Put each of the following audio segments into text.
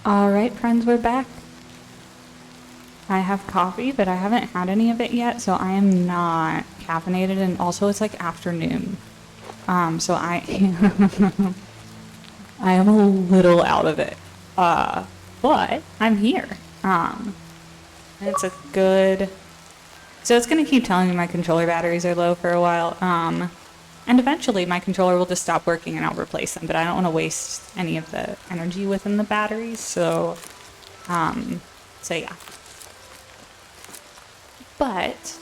Alright, friends, we're back. I have coffee, but I haven't had any of it yet, so I am not caffeinated, and also it's like afternoon. So I I am a little out of it. But I'm here. And it's a good... So it's gonna keep telling me my controller batteries are low for a while. And eventually my controller will just stop working and I'll replace them, but I don't want to waste any of the energy within the batteries, so yeah. But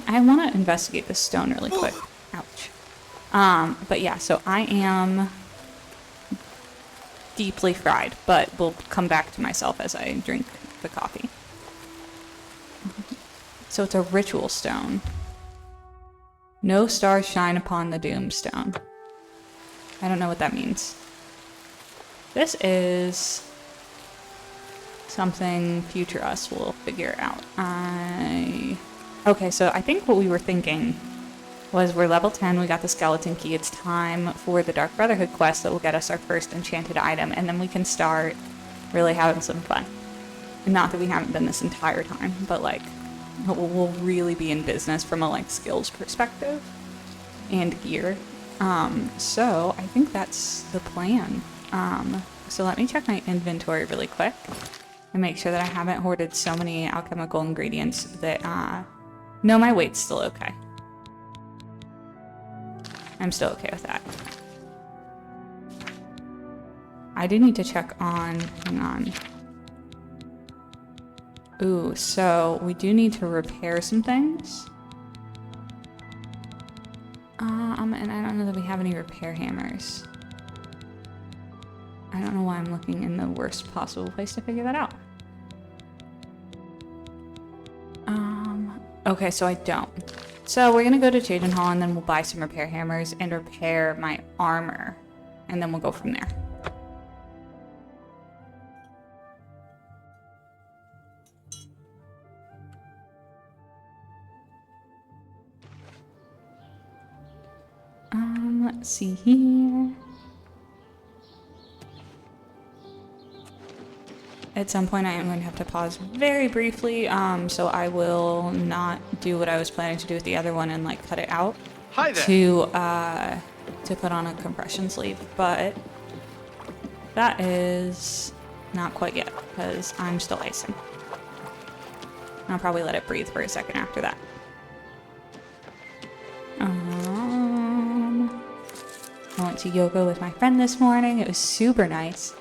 I want to investigate this stone really quick. Ouch. But yeah, so I am deeply fried, but will come back to myself as I drink the coffee. So it's a ritual stone. No stars shine upon the doomstone. I don't know what that means. This is something future us will figure out. Okay, so I think what we were thinking was we're level 10, we got the skeleton key, it's time for the Dark Brotherhood quest that will get us our first enchanted item, and then we can start really having some fun. Not that we haven't been this entire time, but like, we'll really be in business from a like skills perspective and gear. So I think that's the plan. So let me check my inventory really quick and make sure that I haven't hoarded so many alchemical ingredients that, no, my weight's still okay. I'm still okay with that. I do need to check on, hang on. Ooh, so we do need to repair some things. And I don't know that we have any repair hammers. I don't know why I'm looking in the worst possible place to figure that out. Okay, so I don't. So we're gonna go to Chagin Hall and then we'll buy some repair hammers and repair my armor. And then we'll go from there. Let's see here. At some point I am going to have to pause very briefly, so I will not do what I was planning to do with the other one and like cut it out. Hi there. To put on a compression sleeve, but that is not quite yet because I'm still icing. I'll probably let it breathe for a second after that. I went to yoga with my friend this morning. It was super nice.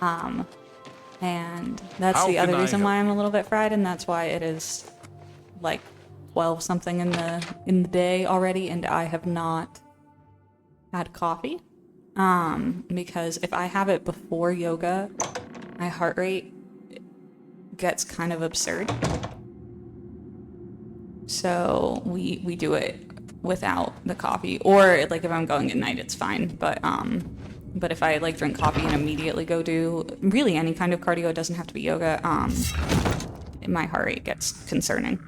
And that's the other reason why I'm a little bit fried, and that's why it is like 12 something in the day already, and I have not had coffee. Because if I have it before yoga, my heart rate gets kind of absurd. So we do it without the coffee, or like if I'm going at night, it's fine. But if I like drink coffee and immediately go do really any kind of cardio, it doesn't have to be yoga, my heart rate gets concerning.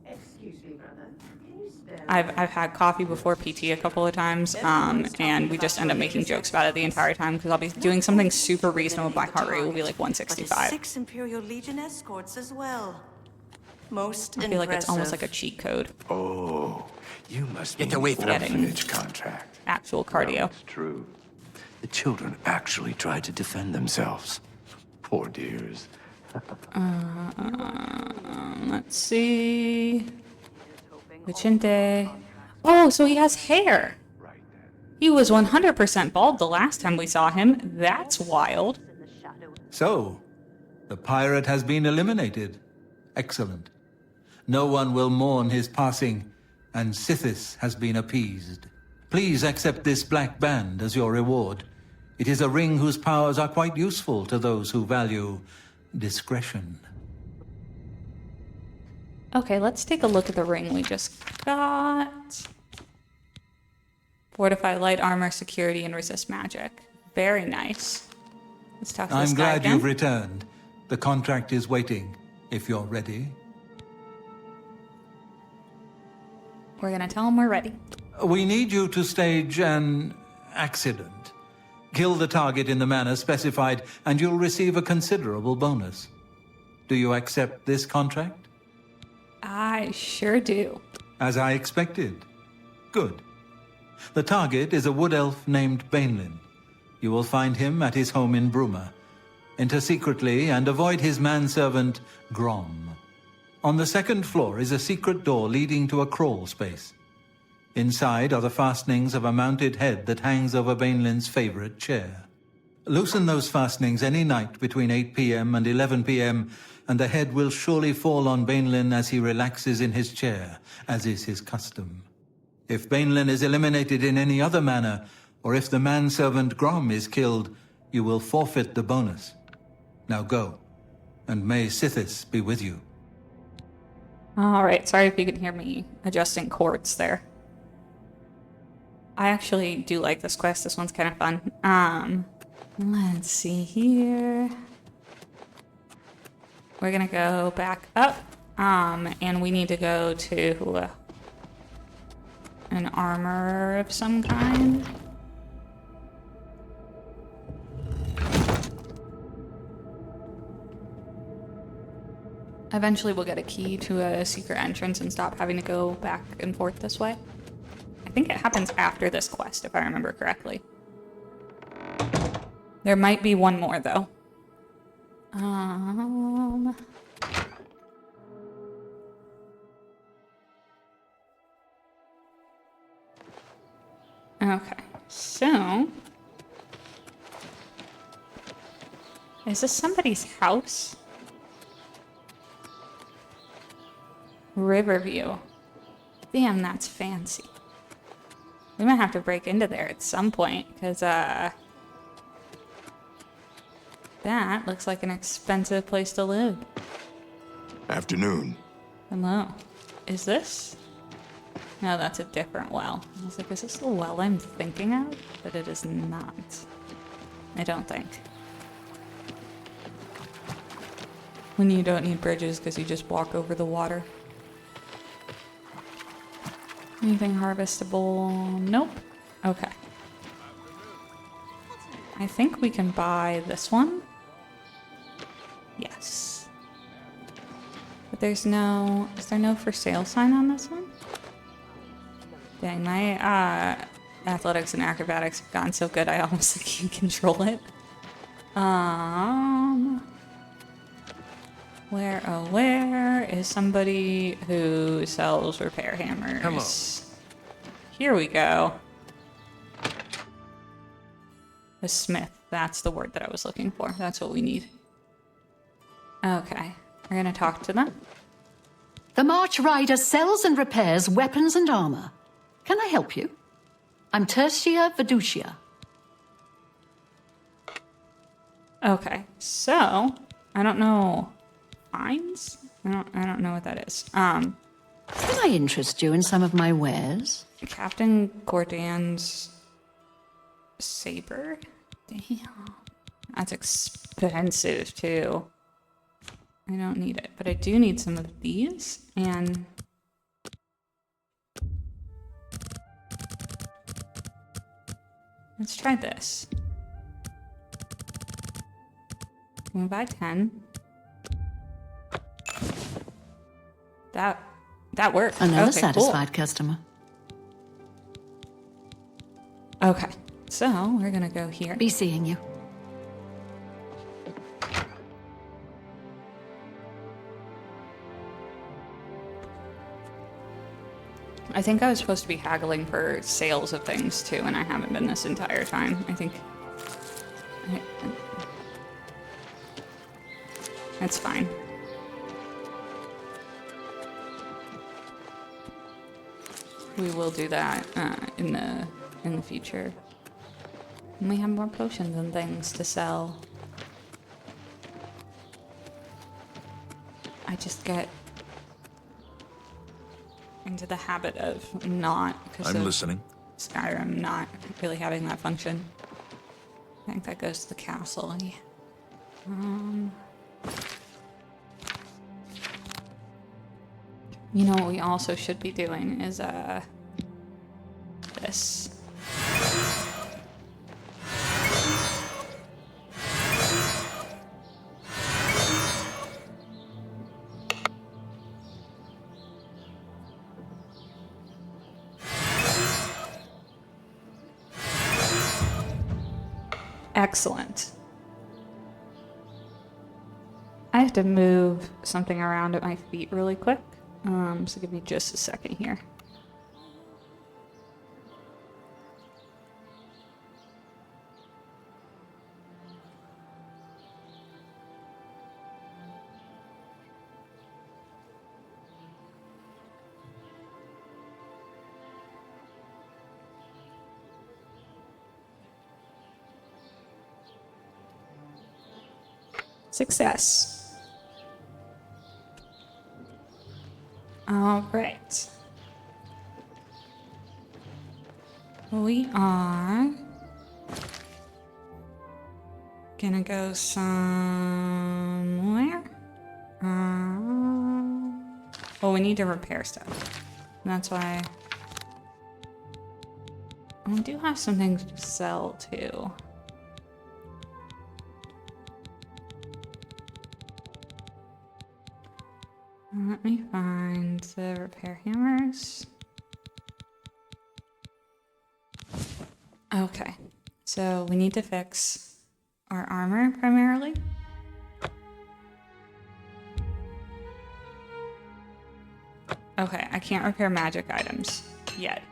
Excuse me, brother. Can you spare I've had coffee before PT a couple of times, and we just end up making jokes about it the entire time because I'll be doing something super reasonable, my heart rate will be like 165. 6 Imperial Legion escorts as well. Most I feel like it's almost like a cheat code. Oh, you must Get away from orphanage contract. Actual cardio. It's true. The children actually tried to defend themselves. Poor dears. Let's see. Vicente. Oh, so he has hair. He was 100% bald the last time we saw him. That's wild. So, the pirate has been eliminated. Excellent. No one will mourn his passing, and Sithis has been appeased. Please accept this black band as your reward. It is a ring whose powers are quite useful to those who value discretion. Okay, let's take a look at the ring we just got. Fortify light armor, security, and resist magic. Very nice. Let's talk to this I'm guy glad again. you've returned. The contract is waiting, if you're ready. We're gonna tell him we're ready. We need you to stage an accident. Kill the target in the manner specified, and you'll receive a considerable bonus. Do you accept this contract? I sure do. As I expected. Good. The target is a wood elf named Bainlin. You will find him at his home in Bruma. Enter secretly and avoid his manservant, Grom. On the second floor is a secret door leading to a crawl space. Inside are the fastenings of a mounted head that hangs over Bainlin's favorite chair. Loosen those fastenings any night between 8 p.m. and 11 p.m., and the head will surely fall on Bainlin as he relaxes in his chair, as is his custom. If Bainlin is eliminated in any other manner, or if the manservant Grom is killed, you will forfeit the bonus. Now go, and may Sithis be with you. Alright, sorry if you can hear me adjusting chords there. I actually do like this quest. This one's kind of fun. Let's see here. We're gonna go back up, and we need to go to an armor of some kind. Eventually we'll get a key to a secret entrance and stop having to go back and forth this way. I think it happens after this quest, if I remember correctly. There might be one more, though. Okay, so... is this somebody's house? Riverview. Damn, that's fancy. We might have to break into there at some point, because, that looks like an expensive place to live. Afternoon. Hello. Is this? No, that's a different well. I was like, is this the well I'm thinking of? But it is not. I don't think. When you don't need bridges because you just walk over the water. Anything harvestable? Nope. Okay. I think we can buy this one. Yes. But there's no... is there no for sale sign on this one? Dang, my athletics and acrobatics have gotten so good I almost can't control it. Where, oh, where is somebody who sells repair hammers? Hello. Here we go. The smith. That's the word that I was looking for. That's what we need. Okay. We're gonna talk to them. The March Rider sells and repairs weapons and armor. Can I help you? I'm Tertia Viducia. Okay. So, I don't know. Fines? I don't know what that is. Can I interest you in some of my wares? Captain Gordon's saber? Damn. That's expensive, too. I don't need it, but I do need some of these, and... let's try this. Can we buy 10? That worked. Another Okay, satisfied customer. Okay, so we're gonna go here. Be seeing you. I think I was supposed to be haggling for sales of things too, and I haven't been this entire time. I think... that's fine. We will do that in the future. And we have more potions and things to sell. I just get into the habit of not, because I'm listening. Skyrim not really having that function. I think that goes to the castle. Yeah. You know what we also should be doing is this. Excellent. I have to move something around at my feet really quick. So give me just a second here. Success. All right. We are gonna go somewhere. Well, we need to repair stuff. And that's why we do have some things to sell too. Let me find the repair hammers. Okay, so we need to fix our armor primarily. Okay, I can't repair magic items yet.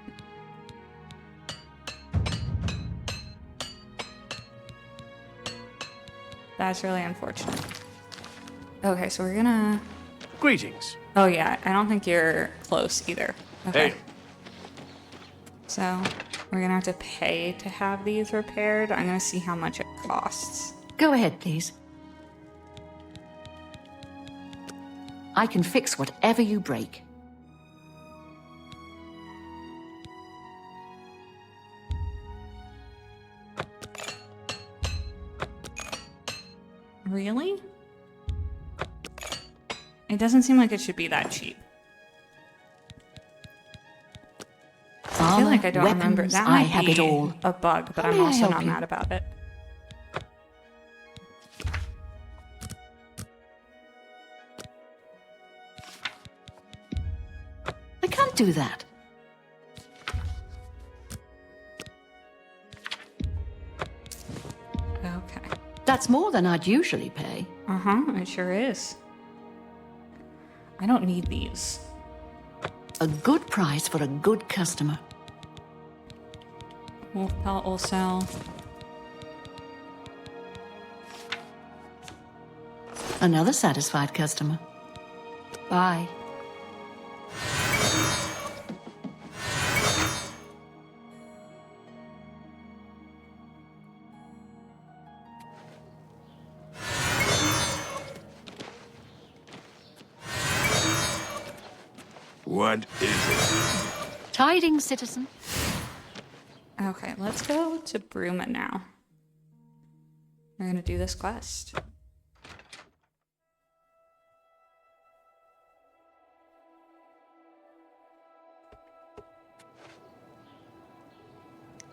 That's really unfortunate. Okay, so we're gonna... Greetings. Oh yeah, I don't think you're close either. Okay. Hey. So, we're gonna have to pay to have these repaired. I'm gonna see how much it costs. Go ahead, please. I can fix whatever you break. Really? It doesn't seem like it should be that cheap. I feel like I don't remember. That might have be it all. a bug, but How I'm may I also help not you? mad about it. I can't do that. Okay. That's more than I'd usually pay. Uh-huh, it sure is. I don't need these. A good price for a good customer. Wolf pellet will sell. Another satisfied customer. Bye. What is it? Tidings, citizen. Okay, let's go to Bruma now. We're gonna do this quest.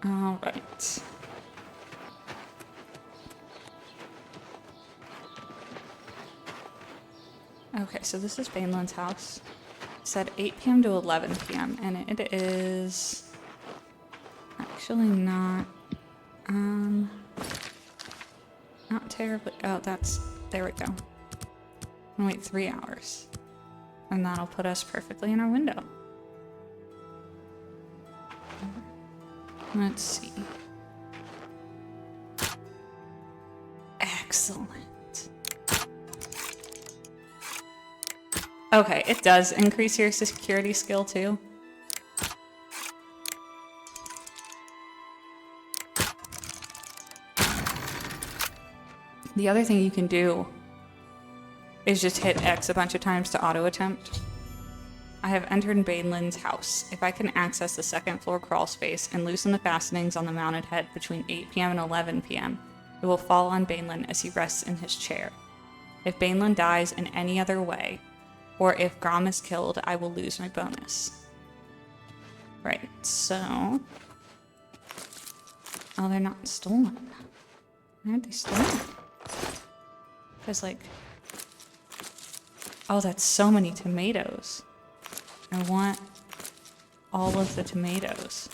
All right. Okay, so this is Baneland's house. It said 8 p.m. to 11 p.m. and it is actually not terribly. Oh, there we go. I'll wait 3 hours, and that'll put us perfectly in our window. Let's see. Excellent. Okay, it does increase your security skill too. The other thing you can do is just hit X a bunch of times to auto-attempt. I have entered Baneland's house. If I can access the second floor crawl space and loosen the fastenings on the mounted head between 8 p.m. and 11 p.m., it will fall on Baneland as he rests in his chair. If Baneland dies in any other way, or if Grom is killed, I will lose my bonus. Right, so... Oh, they're not stolen. Why aren't they stolen? Because, like... Oh, that's so many tomatoes. I want all of the tomatoes.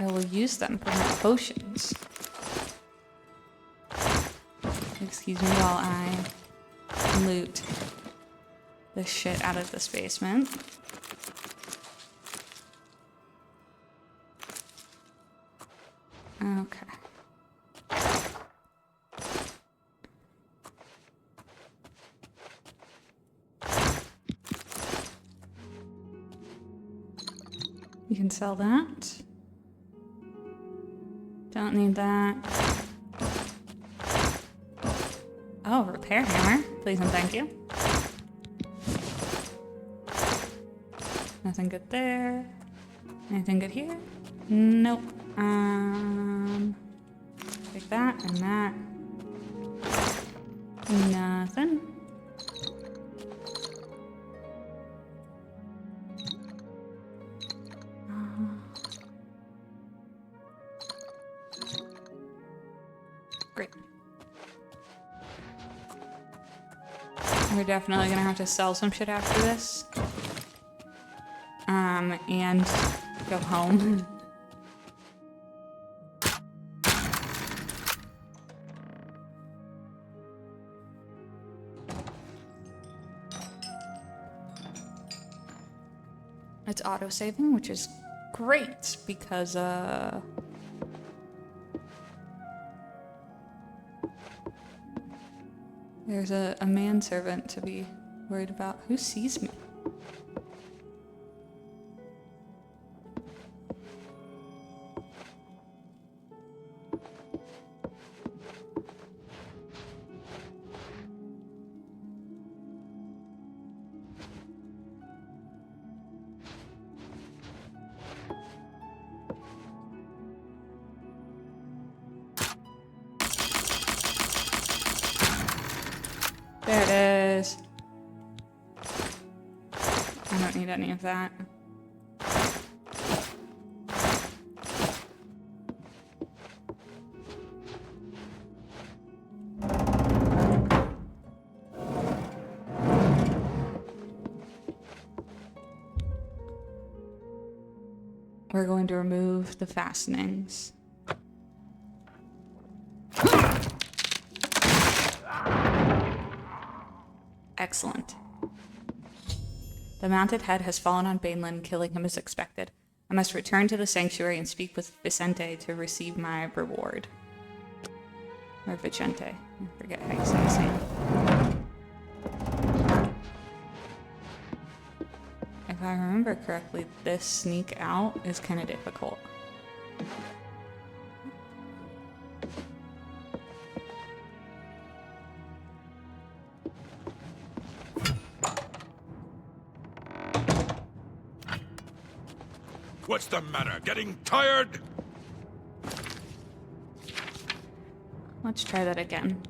I will use them for my potions. Excuse me while I loot the shit out of this basement. Okay. You can sell that. Don't need that. Oh, repair hammer. Please and thank you. Nothing good there. Anything good here? Nope. Take that and that. Nothing. Great. We're definitely gonna have to sell some shit after this. And go home. It's auto-saving, which is great because, there's a manservant to be worried about. Who sees me? There it is. I don't need any of that. We're going to remove the fastenings. Excellent. The mounted head has fallen on Bainland, killing him as expected. I must return to the sanctuary and speak with Vicente to receive my reward. Or Vicente. I forget how you say his name. If I remember correctly, this sneak out is kind of difficult. What's the matter? Getting tired? Let's try that again.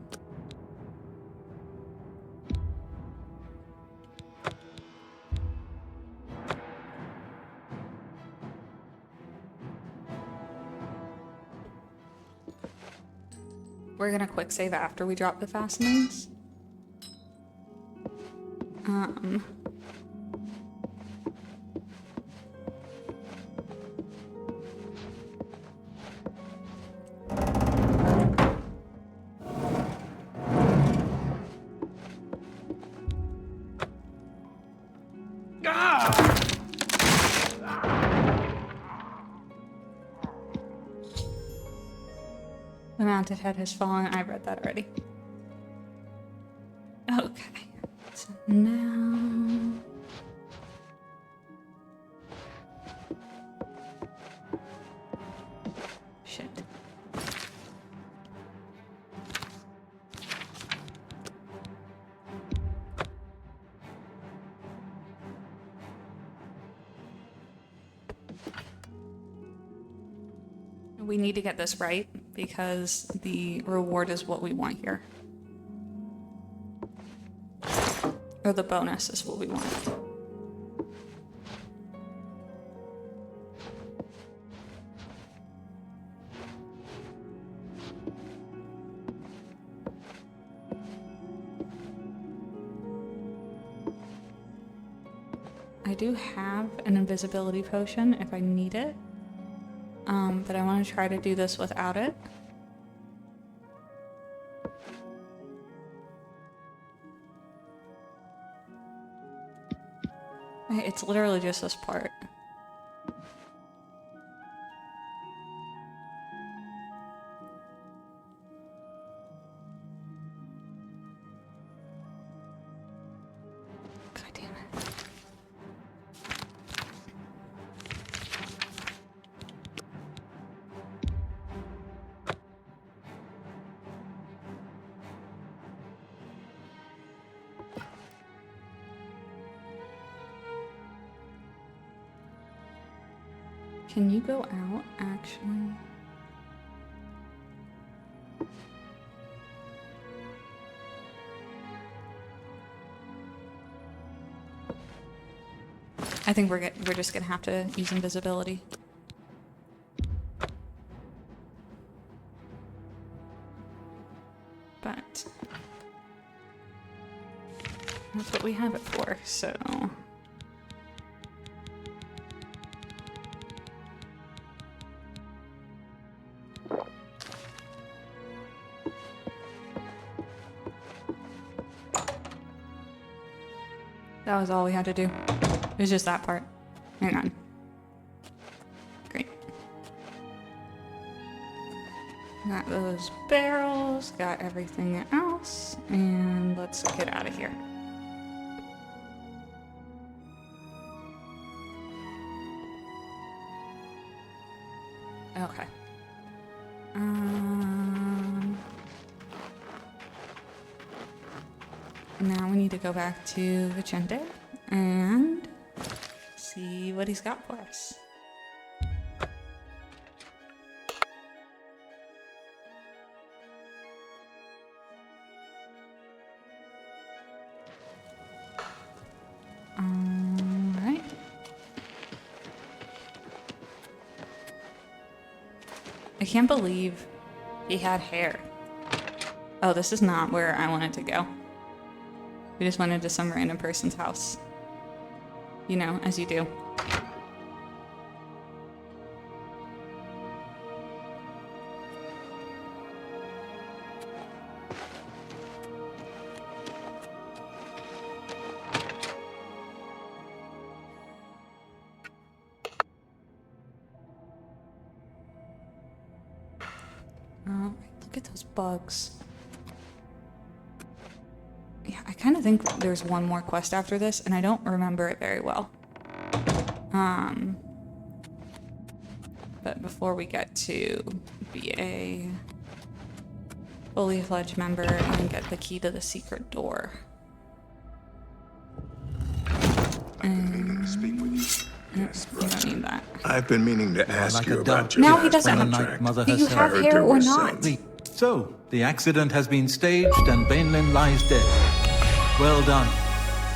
We're gonna quick save after we drop the fastenings. The mounted head has fallen. I read that already. Okay. So now... Shit. We need to get this right because the reward is what we want here. Or the bonus is what we want. I do have an invisibility potion if I need it. But I want to try to do this without it. It's literally just this part. God damn it. Can you go out, actually? I think we're just gonna have to use invisibility. But that's what we have it for, so... That was all we had to do. It was just that part. Hang on. Great. Got those barrels, got everything else, and let's get out of here. Okay. Now we need to go back to Vicente and see what he's got for us. Alright. I can't believe he had hair. Oh, this is not where I wanted to go. We just went into some random person's house. You know, as you do. Look at those bugs. Yeah, I kind of think there's one more quest after this, and I don't remember it very well. But before we get to be a fully fledged member and get the key to the secret door. Speak with you. Yes, You don't need that. I've been meaning to ask like you a about dove your Now he last doesn't have- contract. Mother Do you herself. have heard hair there or was not? some- So, the accident has been staged and Bainlin lies dead. Well done.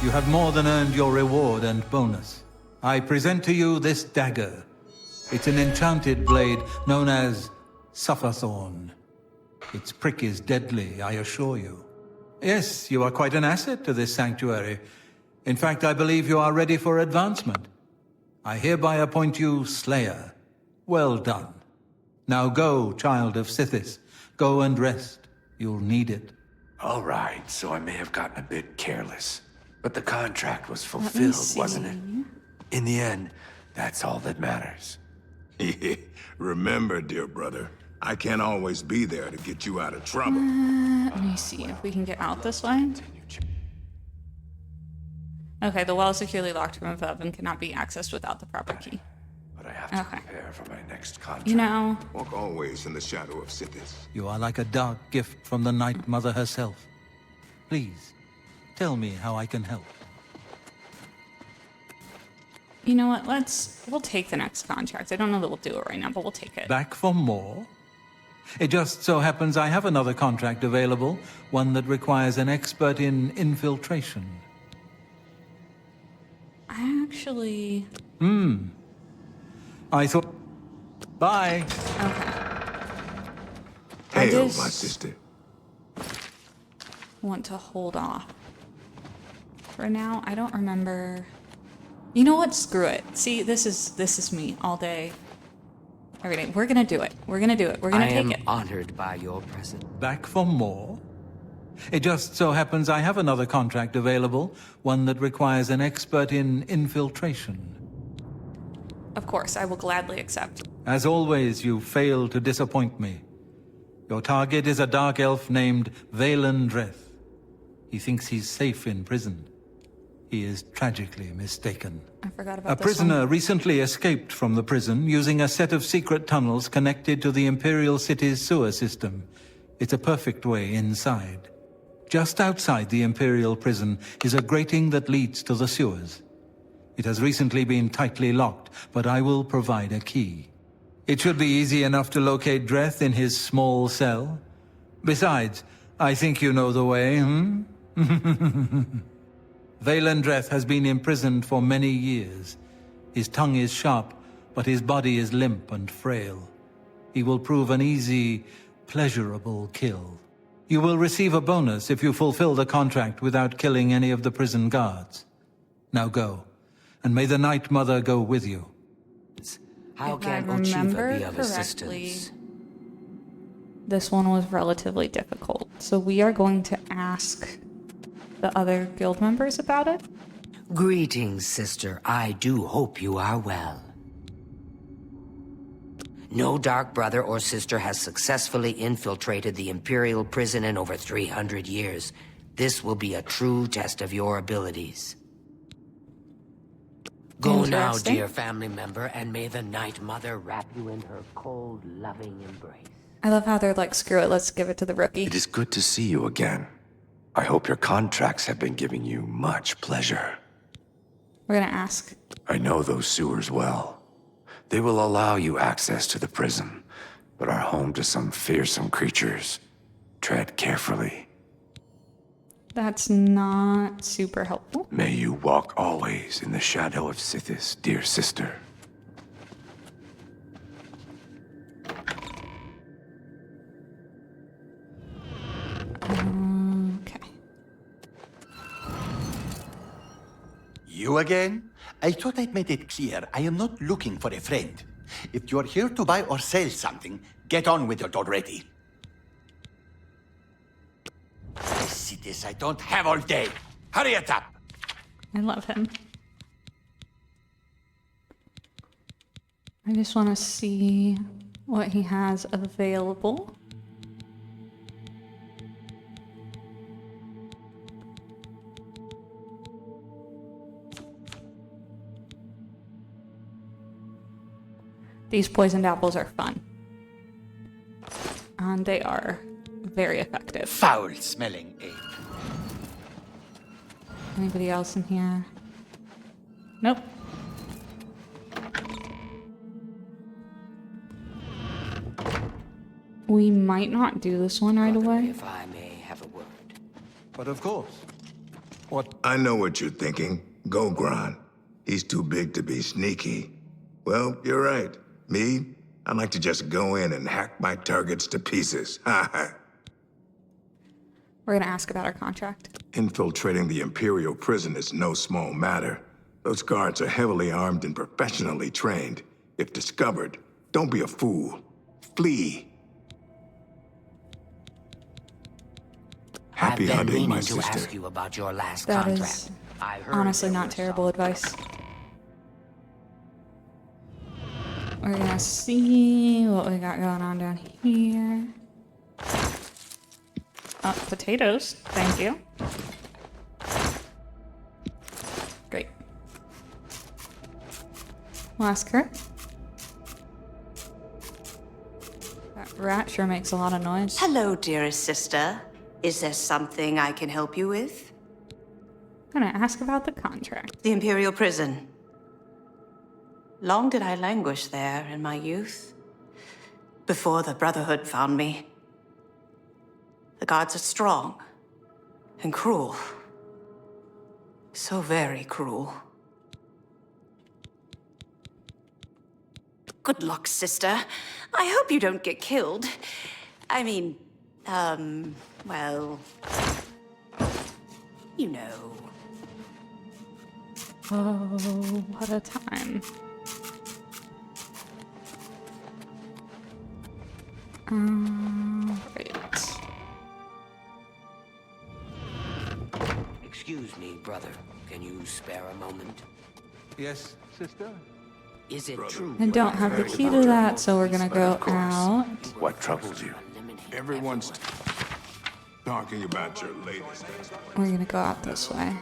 You have more than earned your reward and bonus. I present to you this dagger. It's an enchanted blade known as Sufferthorn. Its prick is deadly, I assure you. Yes, you are quite an asset to this sanctuary. In fact, I believe you are ready for advancement. I hereby appoint you Slayer. Well done. Now go, child of Sithis. Go and rest. You'll need it. All right, so I may have gotten a bit careless. But the contract was Let me fulfilled, see. wasn't it? In the end, that's all that matters. Remember, dear brother, I can't always be there to get you out of trouble. Let me see if we can get out this way. Okay, the well is securely locked from above and cannot be accessed without the proper key. But I have to Okay. prepare for my next contract. You know, Walk always in the shadow of Sithis. You are like a dark gift from the Night Mother herself. Please, tell me how I can help. you know what? We'll take the next contract. I don't know that we'll do it right now, but we'll take it. Back for more? It just so happens I have another contract available, one that requires an expert in infiltration. I actually... I thought... Bye! Okay. Hail, just- my sister. Want to hold off. For now, I don't remember... You know what? Screw it. See, this is me all day. everything. We're gonna do it. We're gonna do it. We're gonna I take am it. honored by your presence. Back for more? It just so happens I have another contract available, one that requires an expert in infiltration. Of course, I will gladly accept. As always, you fail to disappoint me. Your target is a dark elf named Valen Dreth. He thinks he's safe in prison. He is tragically mistaken. I forgot about A this prisoner one. recently escaped from the prison using a set of secret tunnels connected to the Imperial City's sewer system. It's a perfect way inside. Just outside the Imperial prison is a grating that leads to the sewers. It has recently been tightly locked, but I will provide a key. It should be easy enough to locate Dreth in his small cell. Besides, I think you know the way, Valen Dreth has been imprisoned for many years. His tongue is sharp, but his body is limp and frail. He will prove an easy, pleasurable kill. You will receive a bonus if you fulfill the contract without killing any of the prison guards. Now go, and may the Night Mother go with you. How If I can Ochiva remember be of correctly, assistance? this one was relatively difficult. So we are going to ask the other guild members about it. Greetings, sister. I do hope you are well. No dark brother or sister has successfully infiltrated the Imperial prison in over 300 years. This will be a true test of your abilities. Go now, Interesting. dear family member, and may the Night Mother wrap you in her cold, loving embrace. I love how they're like, screw it, let's give it to the rookie. It is good to see you again. I hope your contracts have been giving you much pleasure. We're gonna ask. I know those sewers well. They will allow you access to the prison, but are home to some fearsome creatures. Tread carefully. That's not super helpful. May you walk always in the shadow of Sithis, dear sister. Okay. You again? I thought I'd made it clear I am not looking for a friend. If you're here to buy or sell something, get on with it already. I see this. I don't have all day. Hurry it up! I love him. I just want to see what he has available. These poisoned apples are fun. And they are very effective. Foul-smelling ape. Anybody else in here? Nope. We might not do this one right away. If I may have a word. But of course. What? I know what you're thinking. Go, Gron. He's too big to be sneaky. Well, you're right. Me, I like to just go in and hack my targets to pieces. Ha ha. We're gonna ask about our contract. Infiltrating the Imperial prison is no small matter. Those guards are heavily armed and professionally trained. If discovered, don't be a fool. Flee. Happy I've been hunting, my meaning to sister. ask you about your last That contract. is I heard honestly there not were terrible some- advice. We're gonna see what we got going on down here. Potatoes. Thank you. Great. We'll ask her. That rat sure makes a lot of noise. Hello, dearest sister. Is there something I can help you with? I'm gonna ask about the contract. The Imperial prison. Long did I languish there in my youth, before the Brotherhood found me. The guards are strong and cruel. So very cruel. Good luck, sister. I hope you don't get killed. I mean, well, you know. Oh, what a time. Right. Excuse me, brother. Can you spare a moment? Yes, sister? Is it true? I don't have the key to that, so we're gonna go out. What troubled you? Everyone's talking about your latest. We're gonna go out this way.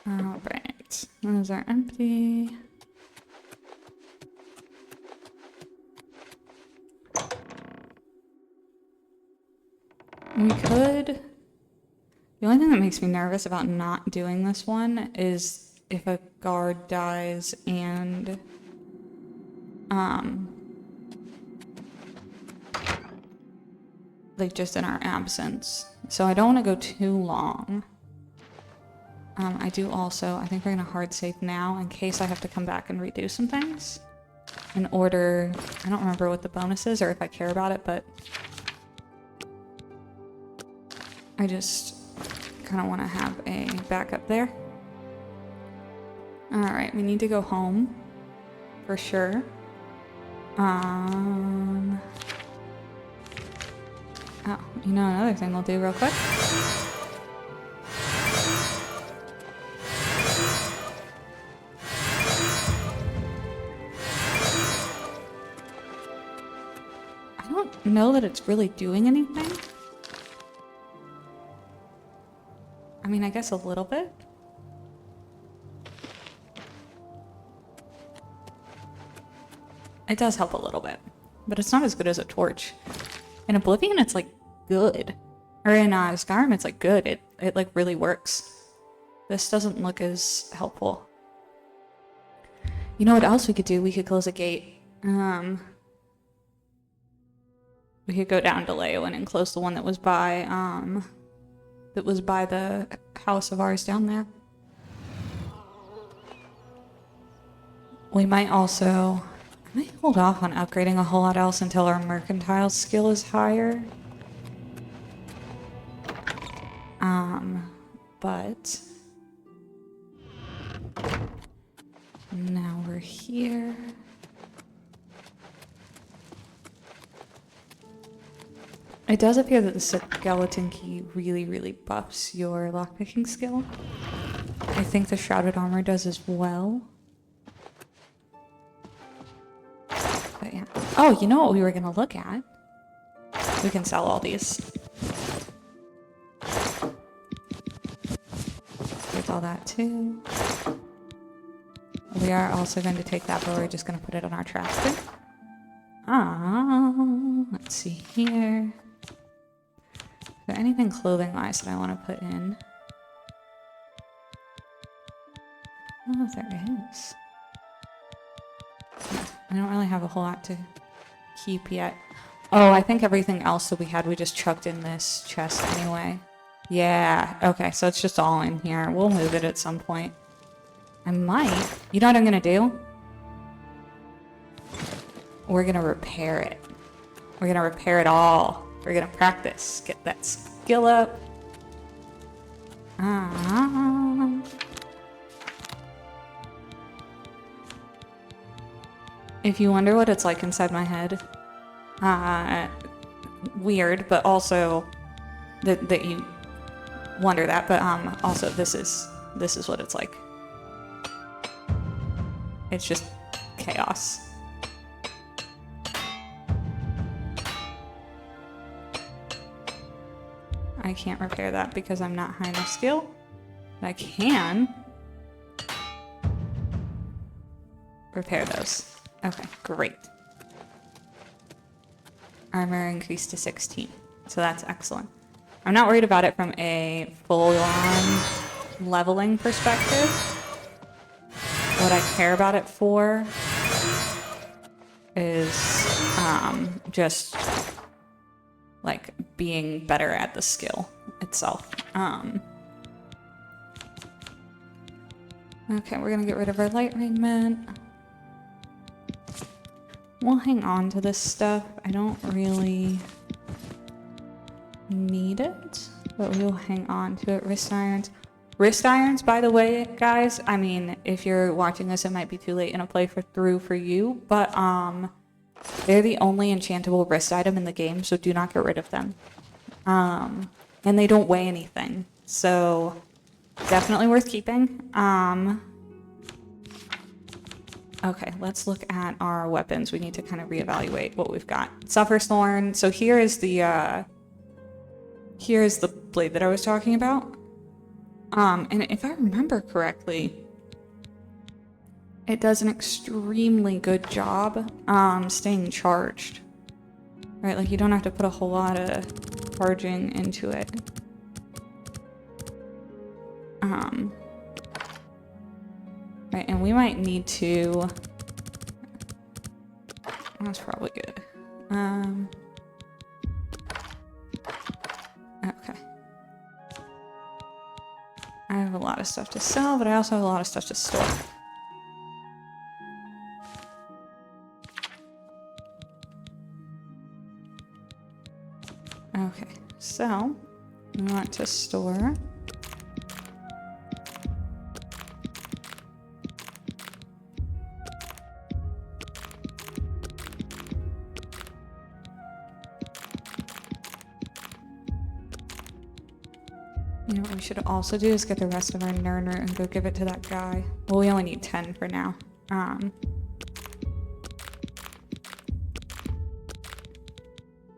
Alright. Those are empty. We could... The only thing that makes me nervous about not doing this one is if a guard dies and... like, just in our absence. So I don't want to go too long. I do also... I think we're gonna hard save now in case I have to come back and redo some things. In order... I don't remember what the bonus is or if I care about it, but... I just kind of want to have a backup there. Alright, we need to go home. For sure. Oh, you know another thing we'll do real quick? I don't know that it's really doing anything. I mean, I guess a little bit. It does help a little bit, but it's not as good as a torch. In Oblivion, it's like good. Or in Skyrim, it's like good. It like really works. This doesn't look as helpful. You know what else we could do? We could close a gate. We could go down to Leowen and close the one that was by the house of ours down there. We might also... I might hold off on upgrading a whole lot else until our mercantile skill is higher. But... now we're here. It does appear that the skeleton key really, really buffs your lockpicking skill. I think the shrouded armor does as well. But yeah. Oh, you know what we were gonna look at? We can sell all these. Take all that too. We are also going to take that, but we're just going to put it on our trash bin. Let's see here. Is there anything clothing-wise that I want to put in? Oh, there is. Yeah, I don't really have a whole lot to keep yet. Oh, I think everything else that we had, we just chucked in this chest anyway. Yeah, okay, so it's just all in here. We'll move it at some point. I might. You know what I'm gonna do? We're gonna repair it. We're gonna repair it all. We're gonna practice. Get that skill up. If you wonder what it's like inside my head, weird, but also that you wonder that, but also this is what it's like. It's just chaos. I can't repair that because I'm not high enough skill. But I can repair those. Okay, great. Armor increased to 16. So that's excellent. I'm not worried about it from a full-on leveling perspective. What I care about it for is just like being better at the skill itself. Okay, we're gonna get rid of our light raiment. We'll hang on to this stuff. I don't really need it, but we'll hang on to it. Wrist irons. Wrist irons, by the way, guys, I mean, if you're watching this, it might be too late in a playthrough for you, but they're the only enchantable wrist item in the game, so do not get rid of them. And they don't weigh anything, so definitely worth keeping. Okay, let's look at our weapons. We need to kind of reevaluate what we've got. Suffer's Thorn. So here is the blade that I was talking about. And if I remember correctly, it does an extremely good job staying charged. Right, like you don't have to put a whole lot of charging into it. Right, and we might need to... That's probably good. Okay. I have a lot of stuff to sell, but I also have a lot of stuff to store. Okay, so we want to store... You know what we should also do is get the rest of our Nern root and go give it to that guy. Well, we only need 10 for now.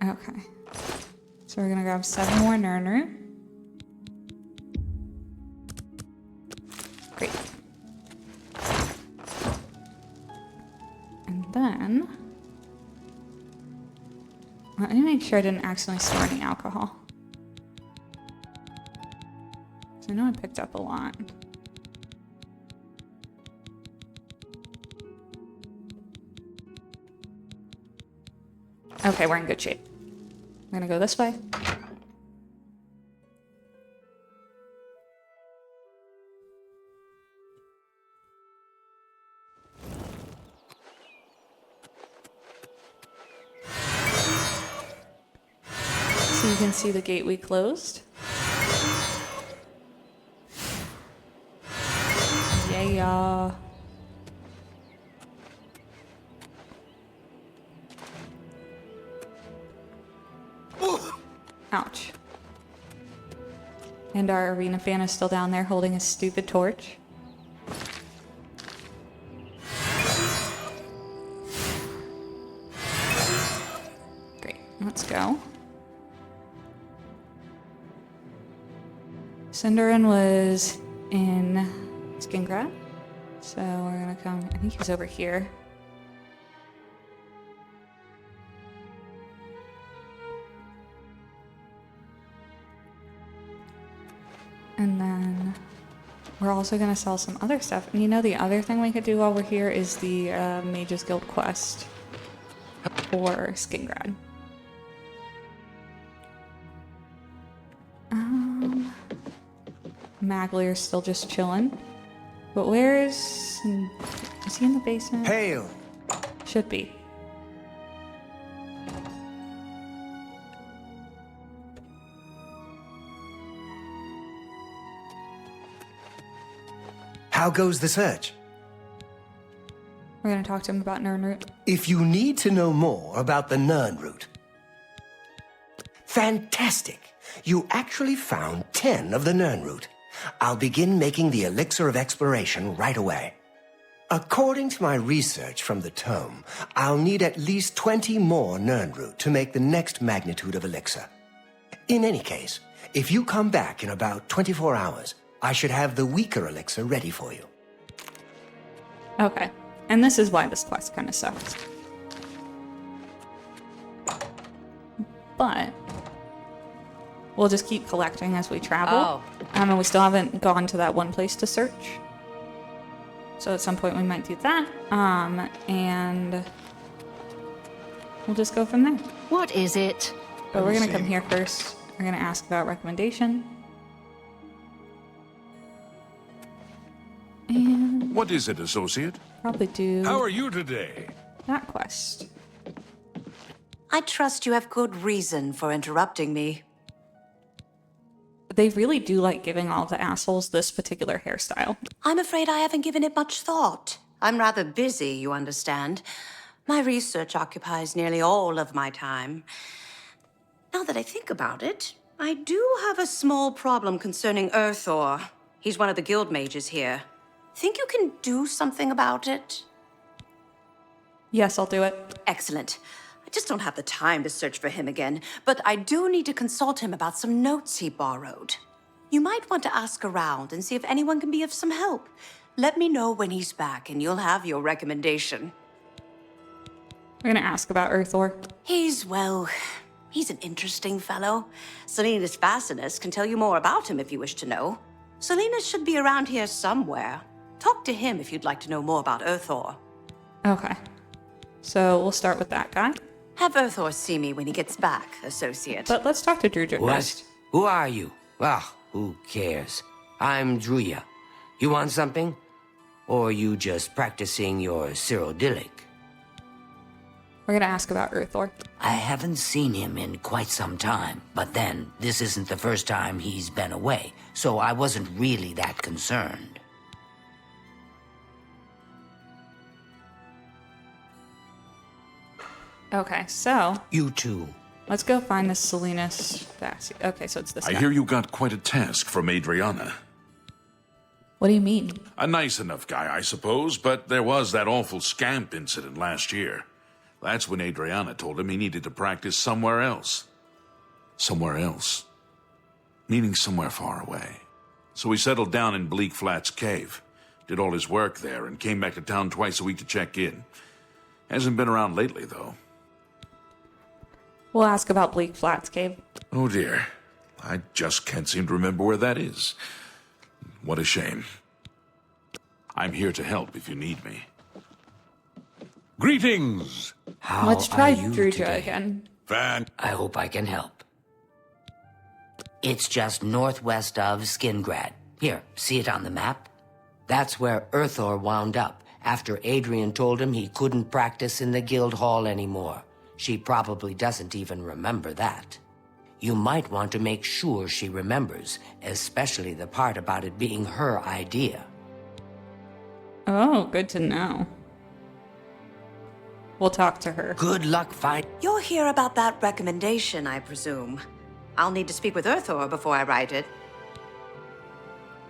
Okay. So we're gonna grab 7 more Nern root. Great. And then... Let me make sure I didn't accidentally store any alcohol. I know I picked up a lot. Okay, we're in good shape. We're gonna go this way. So you can see the gate we closed. Yeah. Ouch. And our arena fan is still down there holding a stupid torch. Great, let's go. Sinderion was in Skingrad, so we're gonna come. I think he's over here. And then we're also gonna sell some other stuff. And you know, the other thing we could do while we're here is the Mage's Guild quest for Skingrad. Maglier's still just chilling. But where is he in the basement? Hail! Should be. How goes the search? We're gonna talk to him about Nernroot. If you need to know more about the Nernroot. Fantastic! You actually found 10 of the Nernroot. I'll begin making the Elixir of Exploration right away. According to my research from the tome, I'll need at least 20 more Nernroot to make the next magnitude of Elixir. In any case, if you come back in about 24 hours, I should have the weaker Elixir ready for you. Okay. And this is why this quest kind of sucks. But we'll just keep collecting as we travel. Oh. And we still haven't gone to that one place to search. So at some point we might do that. And we'll just go from there. What is it? But we're going to come here first. We're going to ask about recommendation. And What is it, associate? probably do How are you today? that quest. I trust you have good reason for interrupting me. they really do like giving all the assholes this particular hairstyle. I'm afraid I haven't given it much thought. I'm rather busy, you understand. My research occupies nearly all of my time. Now that I think about it, I do have a small problem concerning Urthor. He's one of the guild mages here. Think you can do something about it? Yes, I'll do it. Excellent. I just don't have the time to search for him again, but I do need to consult him about some notes he borrowed. You might want to ask around and see if anyone can be of some help. Let me know when he's back and you'll have your recommendation. We're gonna ask about Urthor. He's an interesting fellow. Selena's Fascinus can tell you more about him if you wish to know. Selena should be around here somewhere. Talk to him if you'd like to know more about Urthor. Okay. So we'll start with that guy. Have Urthor see me when he gets back, associate. But let's talk to Druja What? first. Who are you? Ah, who cares? I'm Druja. You want something? Or you just practicing your Cyrodiilic? We're gonna ask about Urthor. I haven't seen him in quite some time, but then, this isn't the first time he's been away, so I wasn't really that concerned. Okay, so You too. let's go find this Selena's Fasci. Okay, so it's this I guy. hear you got quite a task from Adriana. What do you mean? A nice enough guy, I suppose, but there was that awful scamp incident last year. That's when Adriana told him he needed to practice somewhere else. Somewhere else. Meaning somewhere far away. So he settled down in Bleak Flats Cave, did all his work there, and came back to town twice a week to check in. Hasn't been around lately, though. We'll ask about Bleak Flats Cave. Oh dear. I just can't seem to remember where that is. What a shame. I'm here to help if you need me. Greetings! How Let's try are you Druja today? again. I hope I can help. It's just northwest of Skingrad. Here, see it on the map? That's where Urthor wound up, after Adrian told him he couldn't practice in the guild hall anymore. She probably doesn't even remember that. You might want to make sure she remembers, especially the part about it being her idea. Oh, good to know. We'll talk to her. Good luck find. You're here about that recommendation, I presume. I'll need to speak with Urthor before I write it.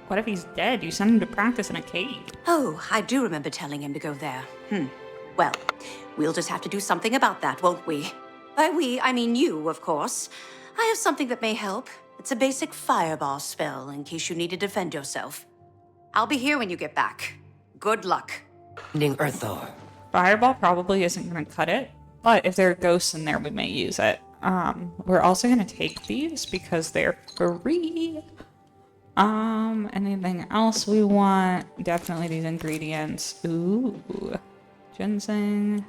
What if he's dead? You sent him to practice in a cave. Oh, I do remember telling him to go there. Well, we'll just have to do something about that, won't we? By we, I mean you, of course. I have something that may help. It's a basic fireball spell, in case you need to defend yourself. I'll be here when you get back. Good luck. Finding Urthor. Fireball probably isn't going to cut it, but if there are ghosts in there, we may use it. We're also going to take these because they're free. Anything else we want? Definitely these ingredients. Ooh, ginseng.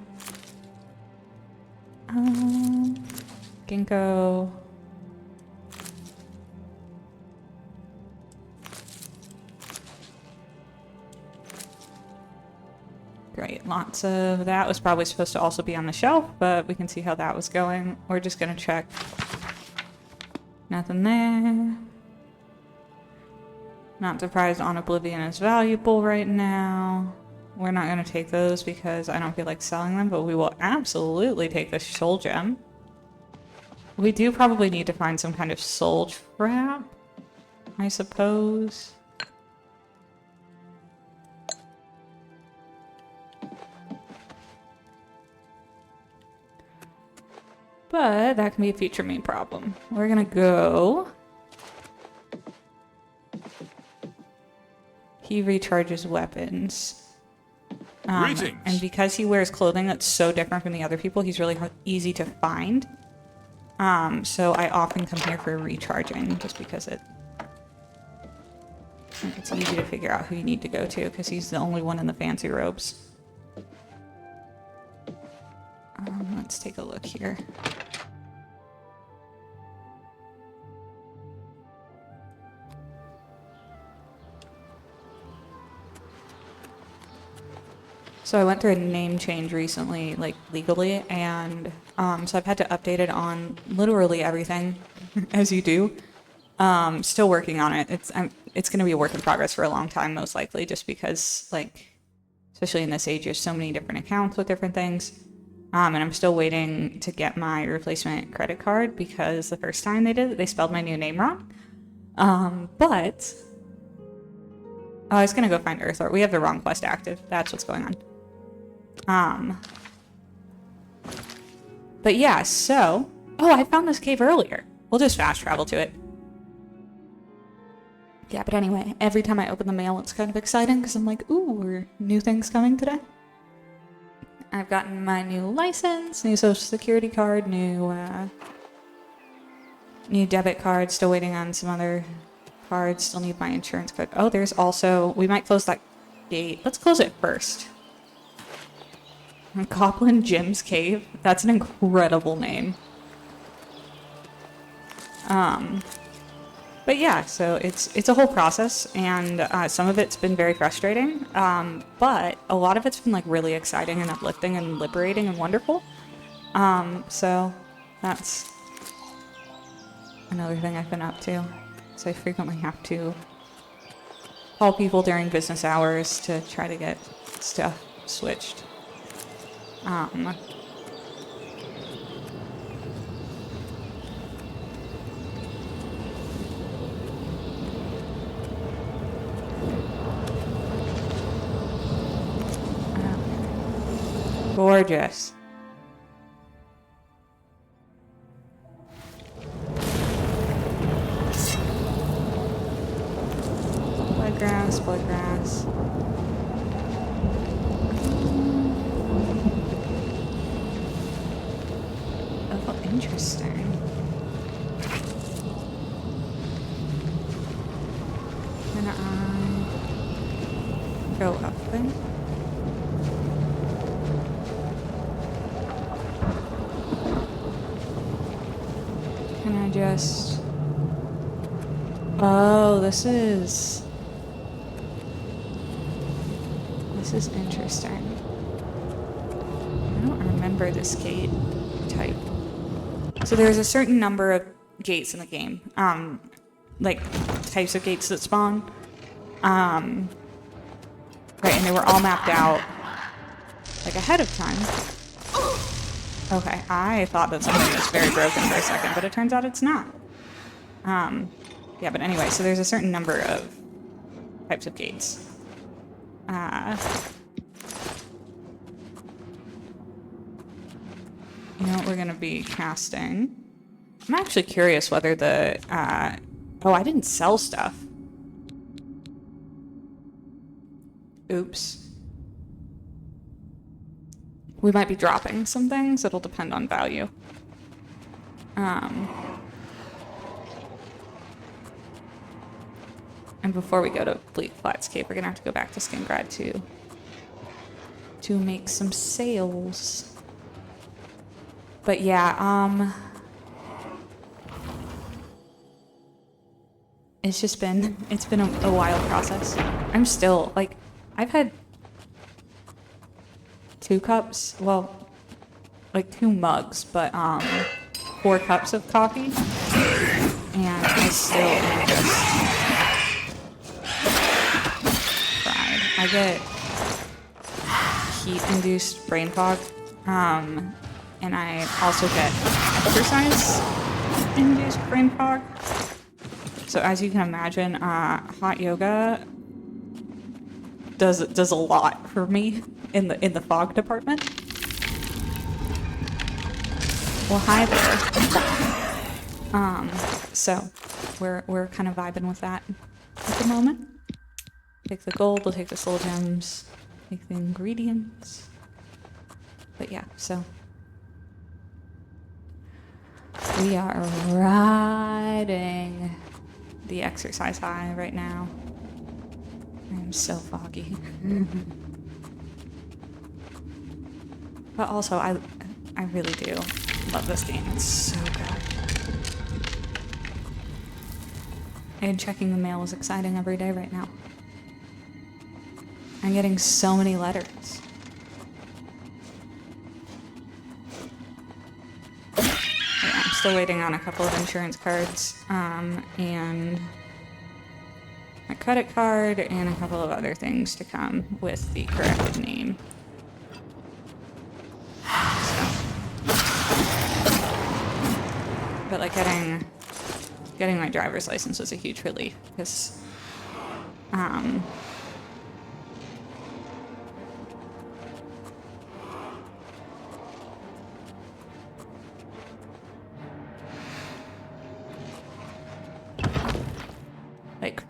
Ginkgo. Great, lots of that was probably supposed to also be on the shelf, but we can see how that was going. We're just gonna check. Nothing there. Not surprised on Oblivion is valuable right now. We're not gonna take those because I don't feel like selling them, but we will absolutely take the soul gem. We do probably need to find some kind of soul trap, I suppose. But that can be a future me problem. We're gonna go. He recharges weapons. Greetings. And because he wears clothing that's so different from the other people, he's really easy to find. So I often come here for recharging, just because it's easy to figure out who you need to go to, because he's the only one in the fancy robes. Let's take a look here. So I went through a name change recently, like legally, and so I've had to update it on literally everything, as you do. Still working on it. It's going to be a work in progress for a long time, most likely, just because, like, especially in this age, there's so many different accounts with different things. And I'm still waiting to get my replacement credit card because the first time they did it, they spelled my new name wrong. But I was going to go find Earthor. We have the wrong quest active. That's what's going on. But yeah, so... Oh, I found this cave earlier. We'll just fast travel to it. Yeah, but anyway, every time I open the mail, it's kind of exciting because I'm like, ooh, new things coming today. I've gotten my new license, new social security card, new debit card, still waiting on some other cards, still need my insurance card. Oh, there's also, we might close that gate. Let's close it first. Goblin Jim's Cave. That's an incredible name. But yeah, so it's a whole process, and some of it's been very frustrating, but a lot of it's been like really exciting and uplifting and liberating and wonderful. So that's another thing I've been up to. So I frequently have to call people during business hours to try to get stuff switched. Gorgeous. Bloodgrass, bloodgrass. Oh, interesting. Can I go up there? Can I just... Oh, this is interesting. I don't remember this gate type. So there's a certain number of gates in the game. Like, types of gates that spawn. Right, and they were all mapped out, like, ahead of time. Okay, I thought that something was very broken for a second, but it turns out it's not. Yeah, but anyway, so there's a certain number of types of gates. You know what we're going to be casting? I'm actually curious whether the... Oh, I didn't sell stuff. Oops. We might be dropping some things. It'll depend on value. And before we go to Bleak Flats Cave, we're gonna have to go back to Skingrad to make some sales. But yeah, it's been a wild process. I'm still, like, I've had 2 cups, well, like 2 mugs, but 4 cups of coffee, and I still am just fried. I get heat-induced brain fog, and I also get exercise-induced brain fog. So as you can imagine, hot yoga does a lot for me in the fog department. Well, hi there. So we're kind of vibing with that at the moment. Take the gold, we'll take the soul gems, take the ingredients. But yeah, so we are riding the exercise high right now. I'm so foggy. But also, I really do love this game. It's so good. And checking the mail is exciting every day right now. I'm getting so many letters. Yeah, I'm still waiting on a couple of insurance cards, and my credit card, and a couple of other things to come with the corrected name. So. But like getting my driver's license was a huge relief, because like,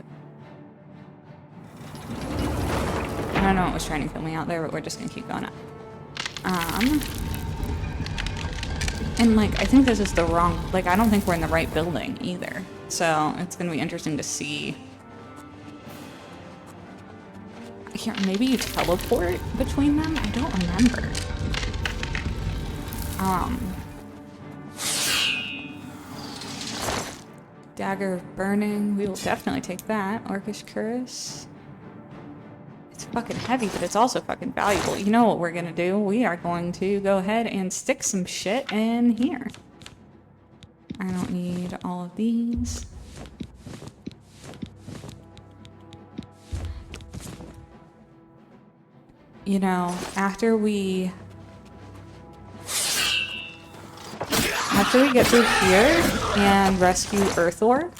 I don't know what was trying to kill me out there, but we're just gonna keep going up. And like, I think this is the wrong, like, I don't think we're in the right building either. So it's gonna be interesting to see. Here, maybe you teleport between them? I don't remember. Dagger of Burning, we will definitely take that. Orcish Curse. It's fucking heavy, but it's also fucking valuable. You know what we're gonna do? We are going to go ahead and stick some shit in here. I don't need all of these. You know, after we get through here and rescue Earthor,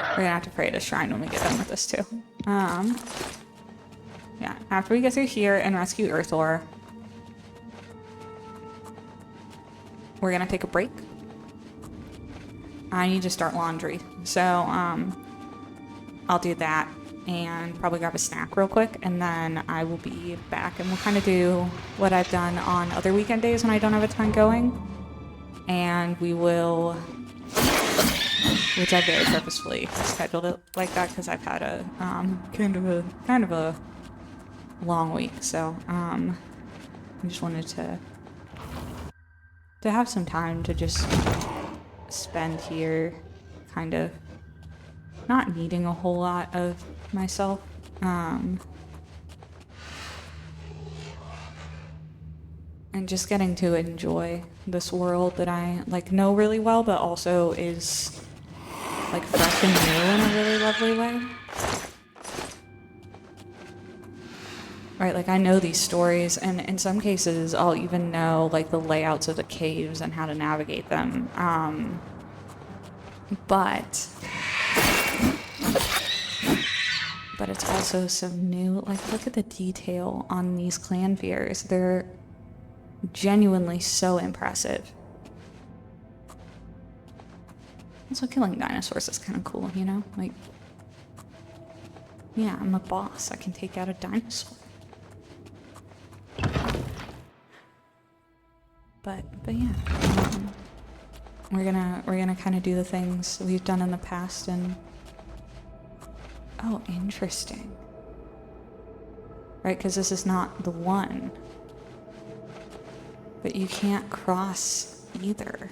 we're gonna have to pray at a shrine when we get done with this too. Yeah, after we get through here and rescue Earthor, we're gonna take a break. I need to start laundry, so I'll do that and probably grab a snack real quick, and then I will be back, and we'll kind of do what I've done on other weekend days when I don't have a ton going, and we will, which I very purposefully scheduled it like that because I've had a kind of a long week, so I just wanted to have some time to just spend here, kind of not needing a whole lot of myself. And just getting to enjoy this world that I like know really well, but also is like fresh and new in a really lovely way. Right, like I know these stories, and in some cases I'll even know like the layouts of the caves and how to navigate them. But it's also so new. Like, look at the detail on these clan fears. They're genuinely so impressive. Also, killing dinosaurs is kind of cool, you know? Like, yeah, I'm a boss. I can take out a dinosaur. But yeah, we're gonna kind of do the things we've done in the past, and oh, interesting. Right, because this is not the one. But you can't cross either.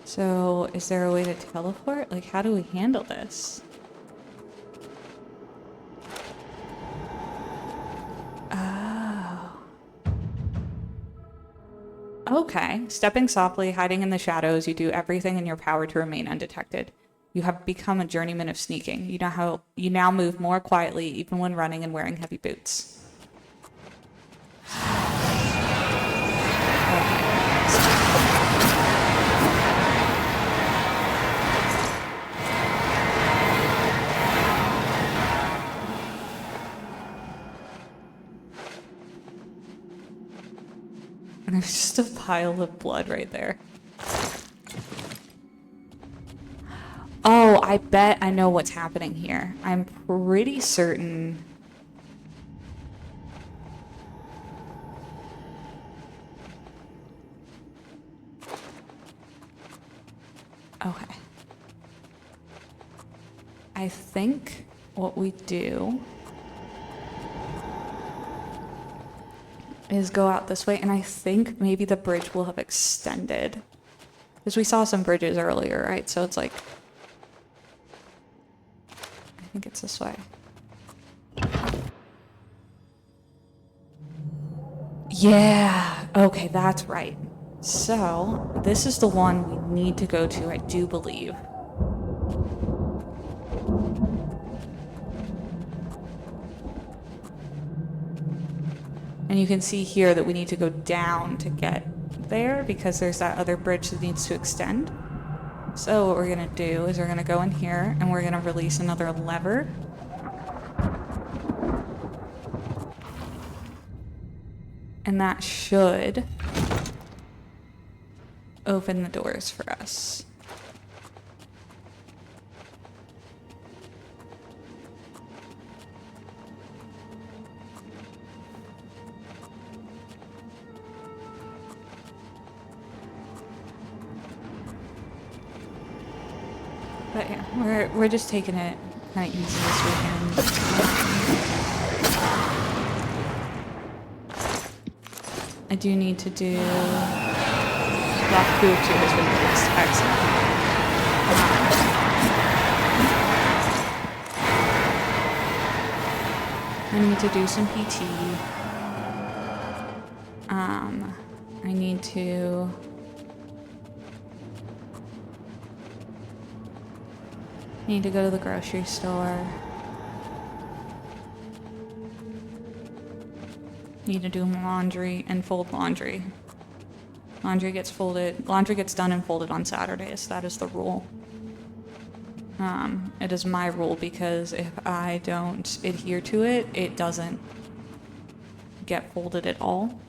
So, is there a way to teleport? Like, how do we handle this? Oh. Okay. Stepping softly, hiding in the shadows, you do everything in your power to remain undetected. You have become a journeyman of sneaking. You know how you now move more quietly, even when running and wearing heavy boots. And there's just a pile of blood right there. Oh, I bet I know what's happening here. I'm pretty certain. Okay. I think what we do is go out this way, and I think maybe the bridge will have extended. Because we saw some bridges earlier, right? So it's like, I think it's this way. Yeah, Okay, that's right. So, this is the one we need to go to, I do believe. And you can see here that we need to go down to get there because there's that other bridge that needs to extend. So what we're going to do is we're going to go in here and we're going to release another lever. And that should open the doors for us. But yeah, we're just taking it kind of easy this weekend. I do need to do Lock Food 2 has been released. Excellent. I need to do some PT. I need to go to the grocery store. Need to do laundry and fold laundry. Laundry gets done and folded on Saturdays. That is the rule. It is my rule because if I don't adhere to it, it doesn't get folded at all.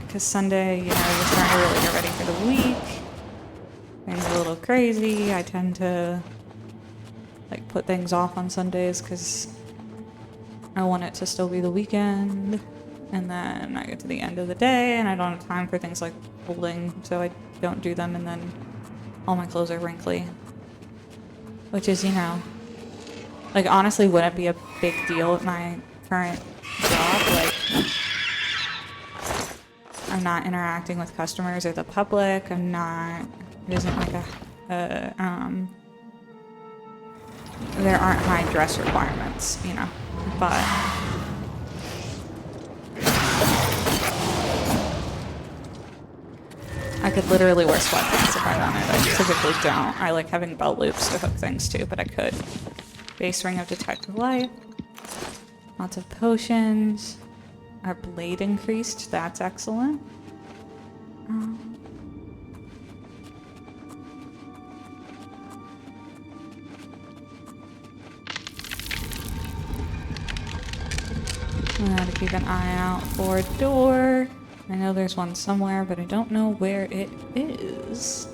Because Sunday, you know, we're starting to really get ready for the week. Things are a little crazy. I tend to like put things off on Sundays because I want it to still be the weekend. And then I get to the end of the day and I don't have time for things like folding, so I don't do them, and then all my clothes are wrinkly. Which is, you know, like honestly wouldn't be a big deal at my current job. Like, I'm not interacting with customers or the public. It isn't like there aren't high dress requirements, you know, but I could literally wear sweatpants if I wanted. I typically don't. I like having belt loops to hook things to, but I could. Base ring of detective light. Lots of potions. Our blade increased. That's excellent. I gotta keep an eye out for a door. I know there's one somewhere, but I don't know where it is.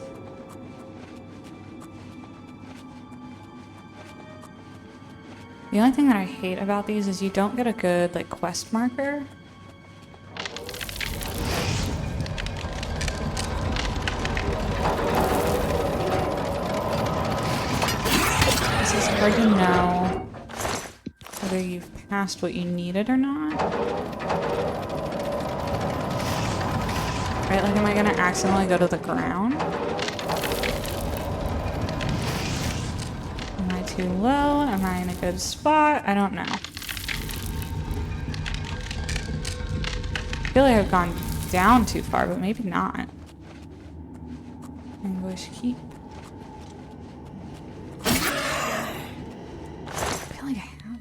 The only thing that I hate about these is you don't get a good, like, quest marker. This is hard to know whether you've passed what you needed or not. Right, like, am I gonna accidentally go to the ground? Am I too low? Am I in a good spot? I don't know. I feel like I've gone down too far, but maybe not. Anguish Keep. I feel like I have,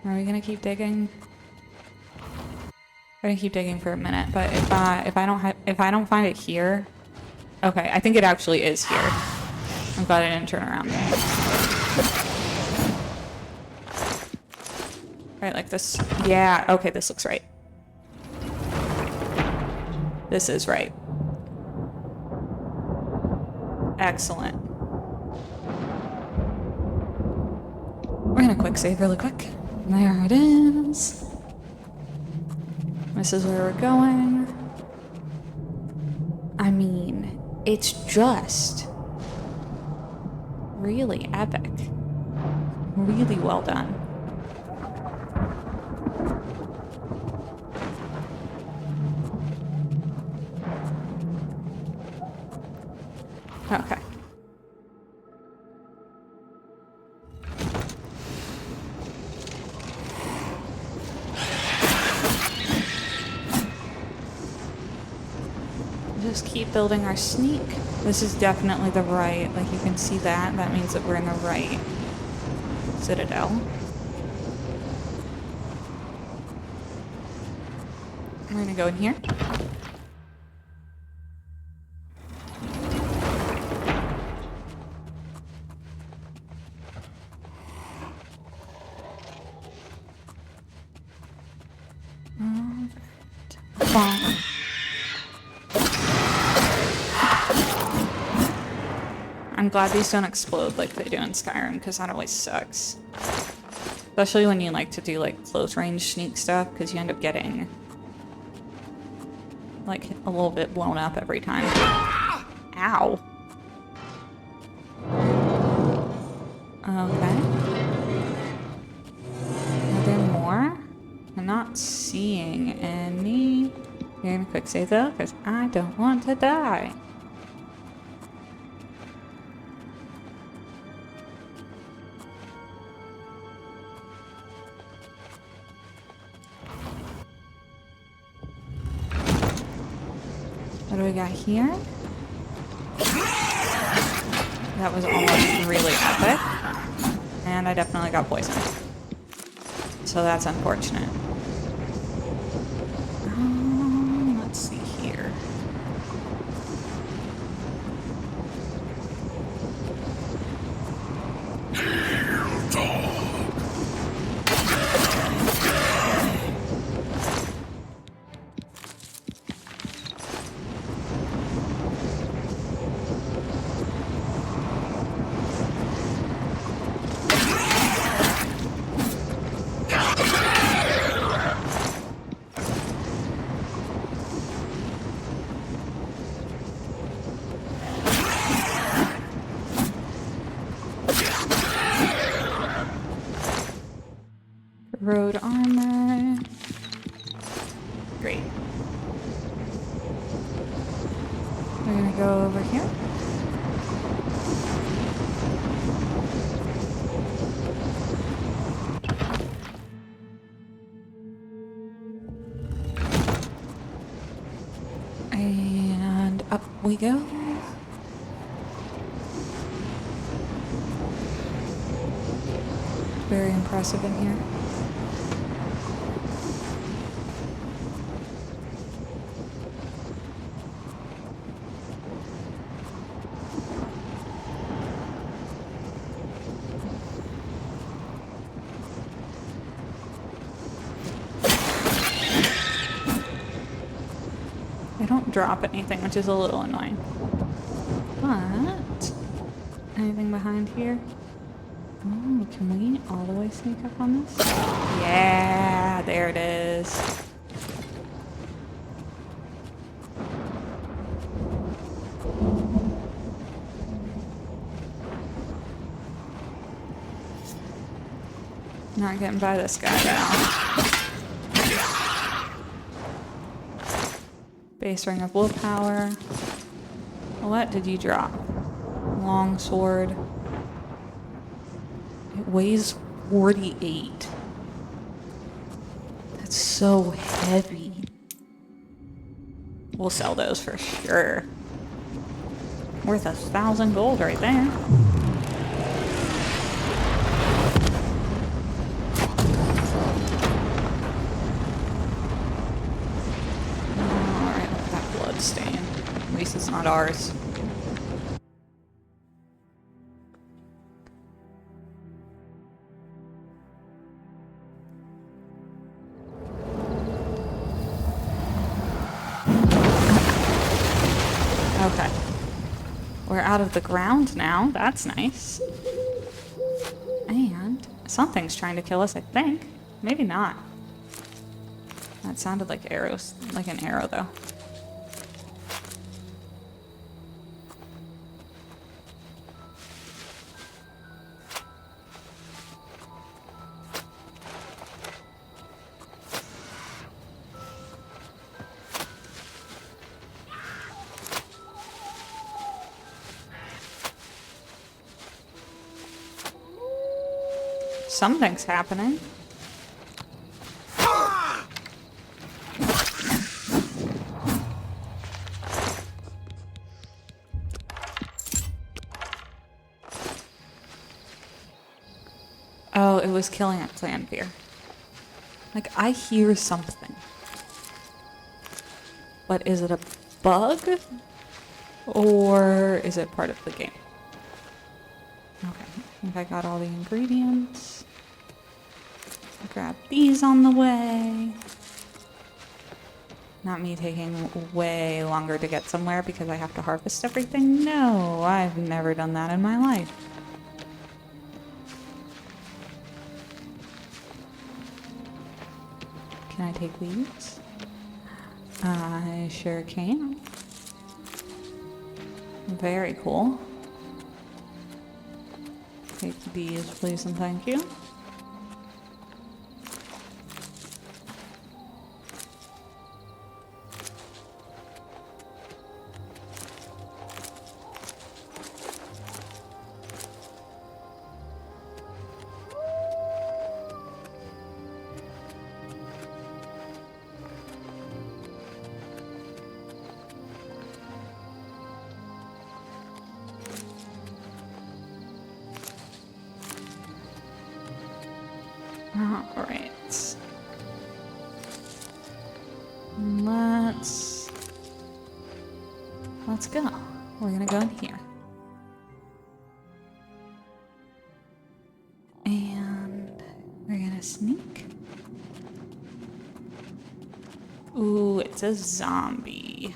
though. Are we gonna keep digging? We're gonna keep digging for a minute, but if I don't find it here, okay, I think it actually is here. I'm glad I didn't turn around there. Right, like this. Yeah, okay, this looks right. This is right. Excellent. We're gonna quick save really quick. There it is. This is where we're going. I mean, it's just really epic. Really well done. Okay. just keep building our sneak. This is definitely the right, like you can see that. That means that we're in the right citadel. We're gonna go in here. Bonk. I'm glad these don't explode like they do in Skyrim, because that always sucks. Especially when you like to do like close range sneak stuff, because you end up getting like a little bit blown up every time. Ow. Okay. Are there more? I'm not seeing any. You're gonna quick save though, because I don't want to die. What do we got here? That was almost really epic. And I definitely got poisoned. So that's unfortunate. Let's see here. Road armor. Great. We're gonna go over here. And up we go. Very impressive in here. They don't drop anything, which is a little annoying. But anything behind here? Oh, can we all the way sneak up on this? Yeah, there it is. Not getting by this guy now. Base ring of willpower. What did you drop? Long sword. It weighs 48. That's so heavy. We'll sell those for sure. Worth 1,000 gold right there. Stain. At least it's not ours. Okay. We're out of the ground now. That's nice. And something's trying to kill us, I think. Maybe not. That sounded like arrows, like an arrow though. Something's happening. it was killing at Clanfear. Like, I hear something. But is it a bug? Or is it part of the game? Okay, I think I got all the ingredients. Grab these on the way. Not me taking way longer to get somewhere because I have to harvest everything. No, I've never done that in my life. Can I take these? I sure can. Very cool. Take these, please, and thank you. Alright. Let's go. We're gonna go in here. And we're gonna sneak. Ooh, it's a zombie.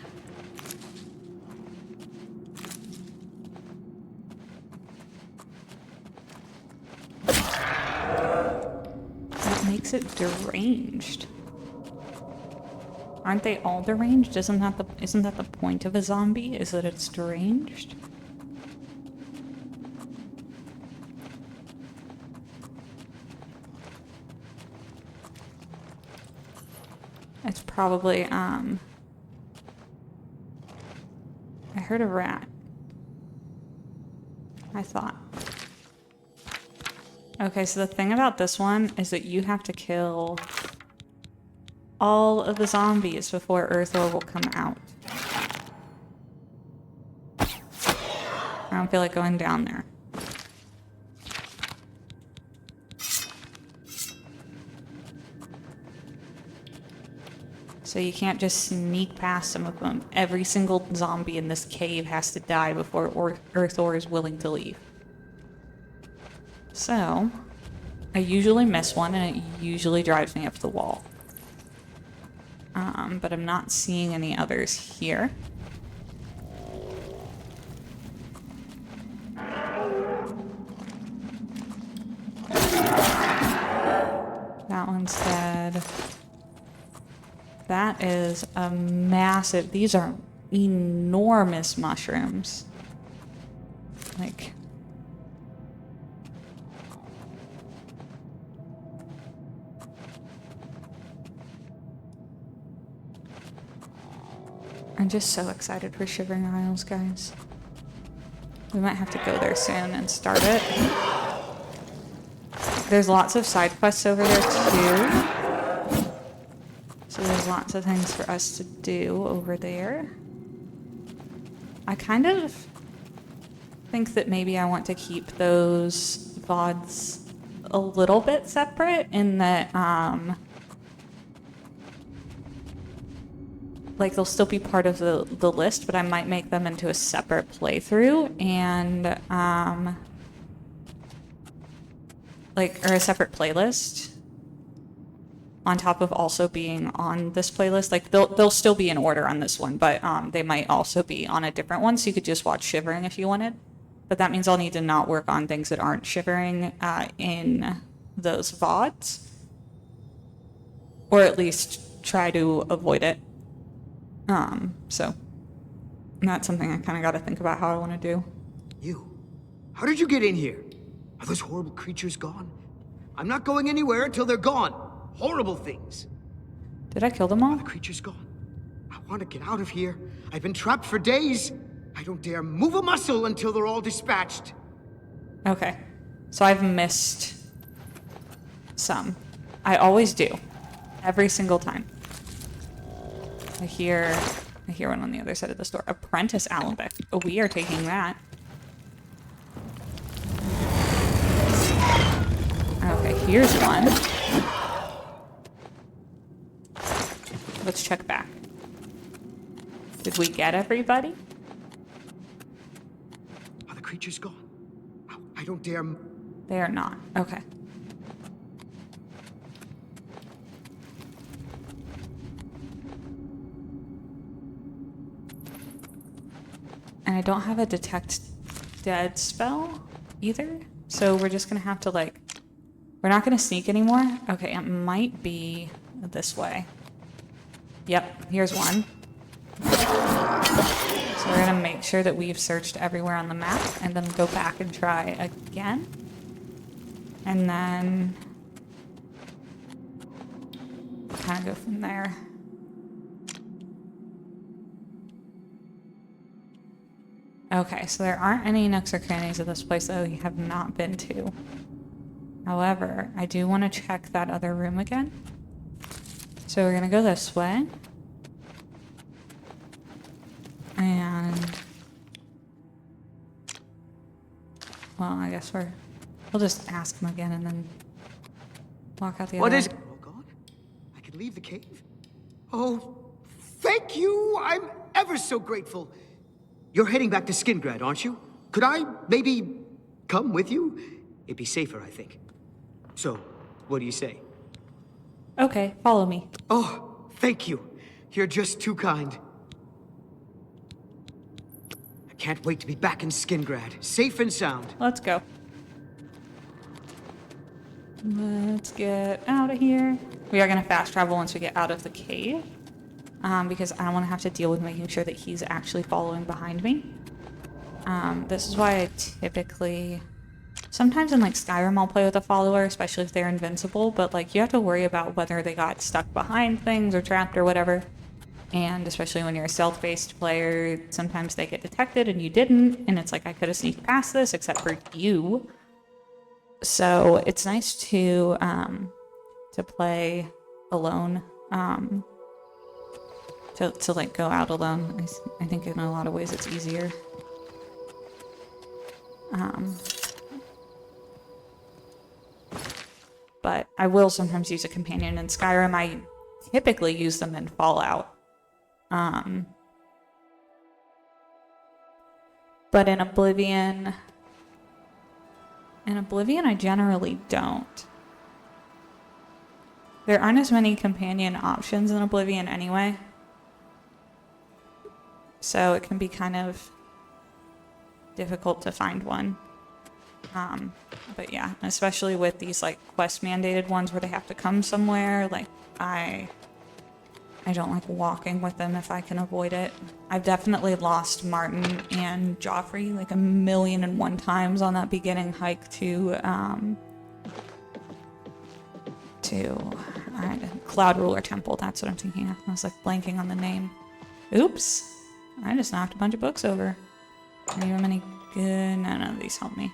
Makes it deranged. Aren't they all deranged? Isn't that the point of a zombie? Is that it's deranged? It's probably I heard a rat. I thought. Okay, so the thing about this one is that you have to kill all of the zombies before Earthor will come out. I don't feel like going down there. So you can't just sneak past some of them. Every single zombie in this cave has to die before Earthor is willing to leave. So, I usually miss one, and it usually drives me up the wall. But I'm not seeing any others here. That one's dead. That is a massive... These are enormous mushrooms. Like... I'm just so excited for Shivering Isles, guys. We might have to go there soon and start it. There's lots of side quests over there too. So there's lots of things for us to do over there. I kind of think that maybe I want to keep those VODs a little bit separate in that, like, they'll still be part of the list, but I might make them into a separate playthrough and, or a separate playlist on top of also being on this playlist. Like, they'll still be in order on this one, but they might also be on a different one, so you could just watch Shivering if you wanted. But that means I'll need to not work on things that aren't Shivering in those VODs. Or at least try to avoid it. So that's something I kind of got to think about how I want to do. You? How did you get in here? Are those horrible creatures gone? I'm not going anywhere until they're gone. Horrible things. Did I kill them all? Are the creatures gone? I want to get out of here. I've been trapped for days. I don't dare move a muscle until they're all dispatched. Okay. So I've missed some. I always do. Every single time. I hear one on the other side of the store. Apprentice Alembic. Oh, we are taking that. Okay, here's one. Let's check back. Did we get everybody? Are the creatures gone? I don't dare... They are not. Okay. And I don't have a detect dead spell either. So we're just gonna have to like... We're not gonna sneak anymore. Okay, it might be this way. Yep, here's one. So we're gonna make sure that we've searched everywhere on the map and then go back and try again. And then kind of go from there. Okay, so there aren't any nooks or crannies of this place that we have not been to. However, I do want to check that other room again. So we're gonna go this way. And well, I guess we'll just ask him again and then walk out the other way. What is it? Oh God, I could leave the cave? Oh, thank you! I'm ever so grateful. You're heading back to Skingrad, aren't you? Could I maybe come with you? It'd be safer, I think. So, what do you say? Okay, follow me. Oh, thank you. You're just too kind. I can't wait to be back in Skingrad, safe and sound. Let's go. Let's get out of here. We are going to fast travel once we get out of the cave. Because I don't want to have to deal with making sure that he's actually following behind me. This is why I typically... Sometimes in like Skyrim I'll play with a follower, especially if they're invincible, but like you have to worry about whether they got stuck behind things or trapped or whatever. And especially when you're a stealth-based player, sometimes they get detected and you didn't, and it's like I could have sneaked past this except for you. So it's nice to play alone. To like go out alone. I think in a lot of ways it's easier. But I will sometimes use a companion in Skyrim. I typically use them in Fallout. But in Oblivion I generally don't. There aren't as many companion options in Oblivion anyway. So it can be kind of difficult to find one. But yeah, especially with these like quest mandated ones where they have to come somewhere, like I don't like walking with them if I can avoid it. I've definitely lost Martin and Joffrey like 1,000,001 times on that beginning hike to Cloud Ruler Temple. That's what I'm thinking of. I was like blanking on the name. Oops. I just knocked a bunch of books over. Any of them any good? None of these help me.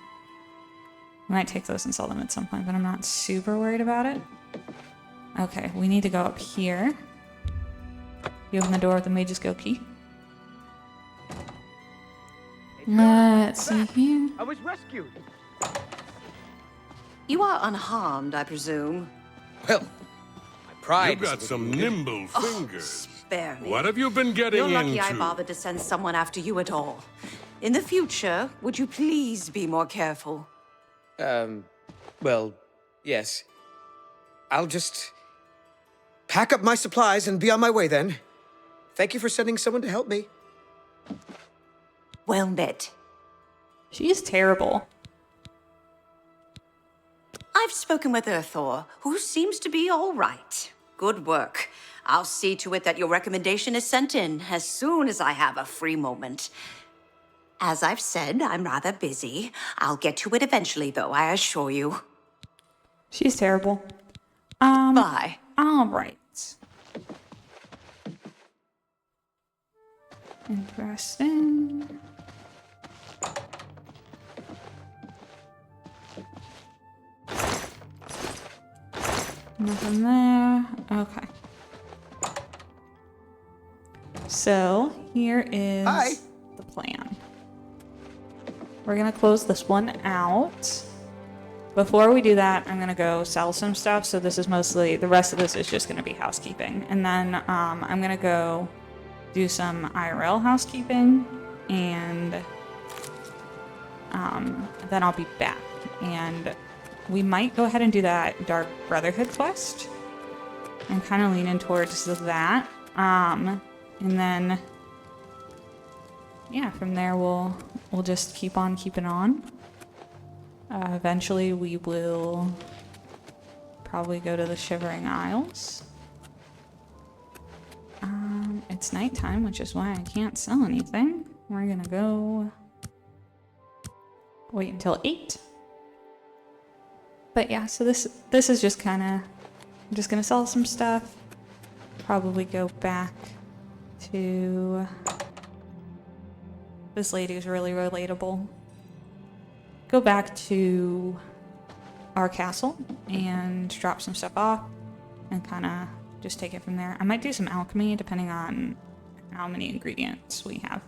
I might take those and sell them at some point, but I'm not super worried about it. Okay, we need to go up here. You open the door with the Mage's Go key. Let's see here. I was rescued. You are unharmed, I presume. Well, my pride. You got some nimble fingers. Spare me. What have you been getting You're lucky into? I bothered to send someone after you at all. In the future, would you please be more careful? Well, yes. I'll just pack up my supplies and be on my way then. Thank you for sending someone to help me. Well met. She's terrible. I've spoken with Outtro, who seems to be all right. Good work. I'll see to it that your recommendation is sent in as soon as I have a free moment. As I've said, I'm rather busy. I'll get to it eventually, though, I assure you. She's terrible. Bye. All right. Interesting. Nothing there. Okay. So here is the plan. We're gonna close this one out. Before we do that, I'm gonna go sell some stuff. So this is mostly, the rest of this is just gonna be housekeeping. And then I'm gonna go do some IRL housekeeping, and then I'll be back. And we might go ahead and do that Dark Brotherhood quest. I'm kind of leaning towards that. And then, yeah, from there we'll just keep on keeping on. Eventually we will probably go to the Shivering Isles. It's nighttime, which is why I can't sell anything. We're gonna go wait until 8. But yeah, so this is just kind of, I'm just gonna sell some stuff. Probably go back to this lady who's really relatable. Go back to our castle and drop some stuff off and kind of just take it from there. I might do some alchemy depending on how many ingredients we have.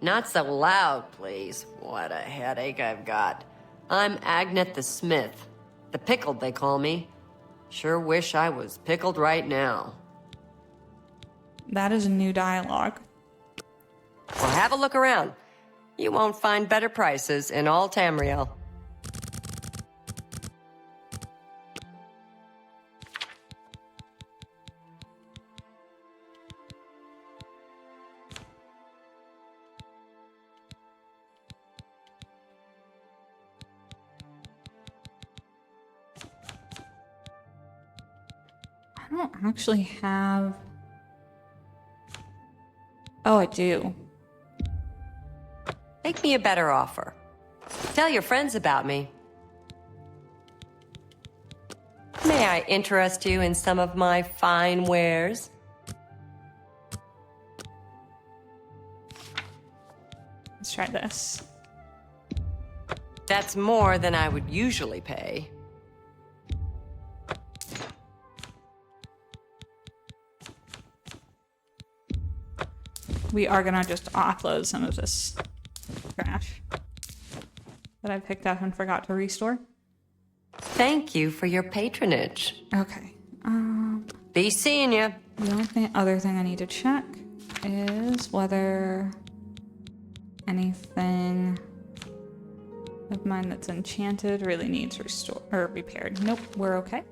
Not so loud, please. What a headache I've got. I'm Agnet the Smith. The Pickled, they call me. Sure wish I was pickled right now. That is a new dialogue. Well, have a look around. You won't find better prices in all Tamriel. I don't actually have... Oh, I do. Make me a better offer. Tell your friends about me. May I interest you in some of my fine wares? Let's try this. That's more than I would usually pay. We are gonna just offload some of this trash that I picked up and forgot to restore. Thank you for your patronage. Okay. Be seeing you. The only other thing I need to check is whether anything of mine that's enchanted really needs restored or repaired. Nope, we're okay.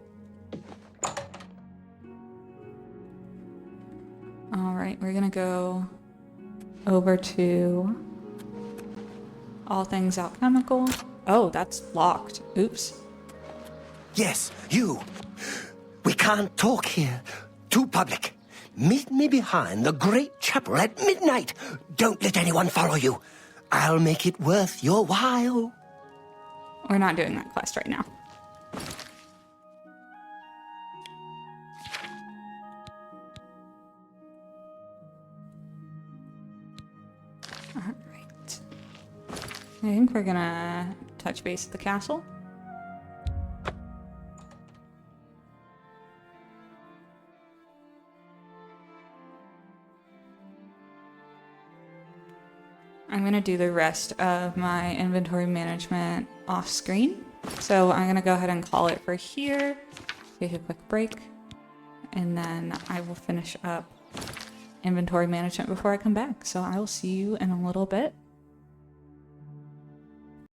All right, we're gonna go over to all things alchemical. Oh, that's locked. Oops. Yes, you. We can't talk here. Too public. Meet me behind the great chapel at midnight. Don't let anyone follow you. I'll make it worth your while. We're not doing that quest right now. Alright. I think we're gonna touch base at the castle. I'm gonna do the rest of my inventory management off screen. So I'm gonna go ahead and call it for here, take a quick break, and then I will finish up inventory management before I come back. So I will see you in a little bit.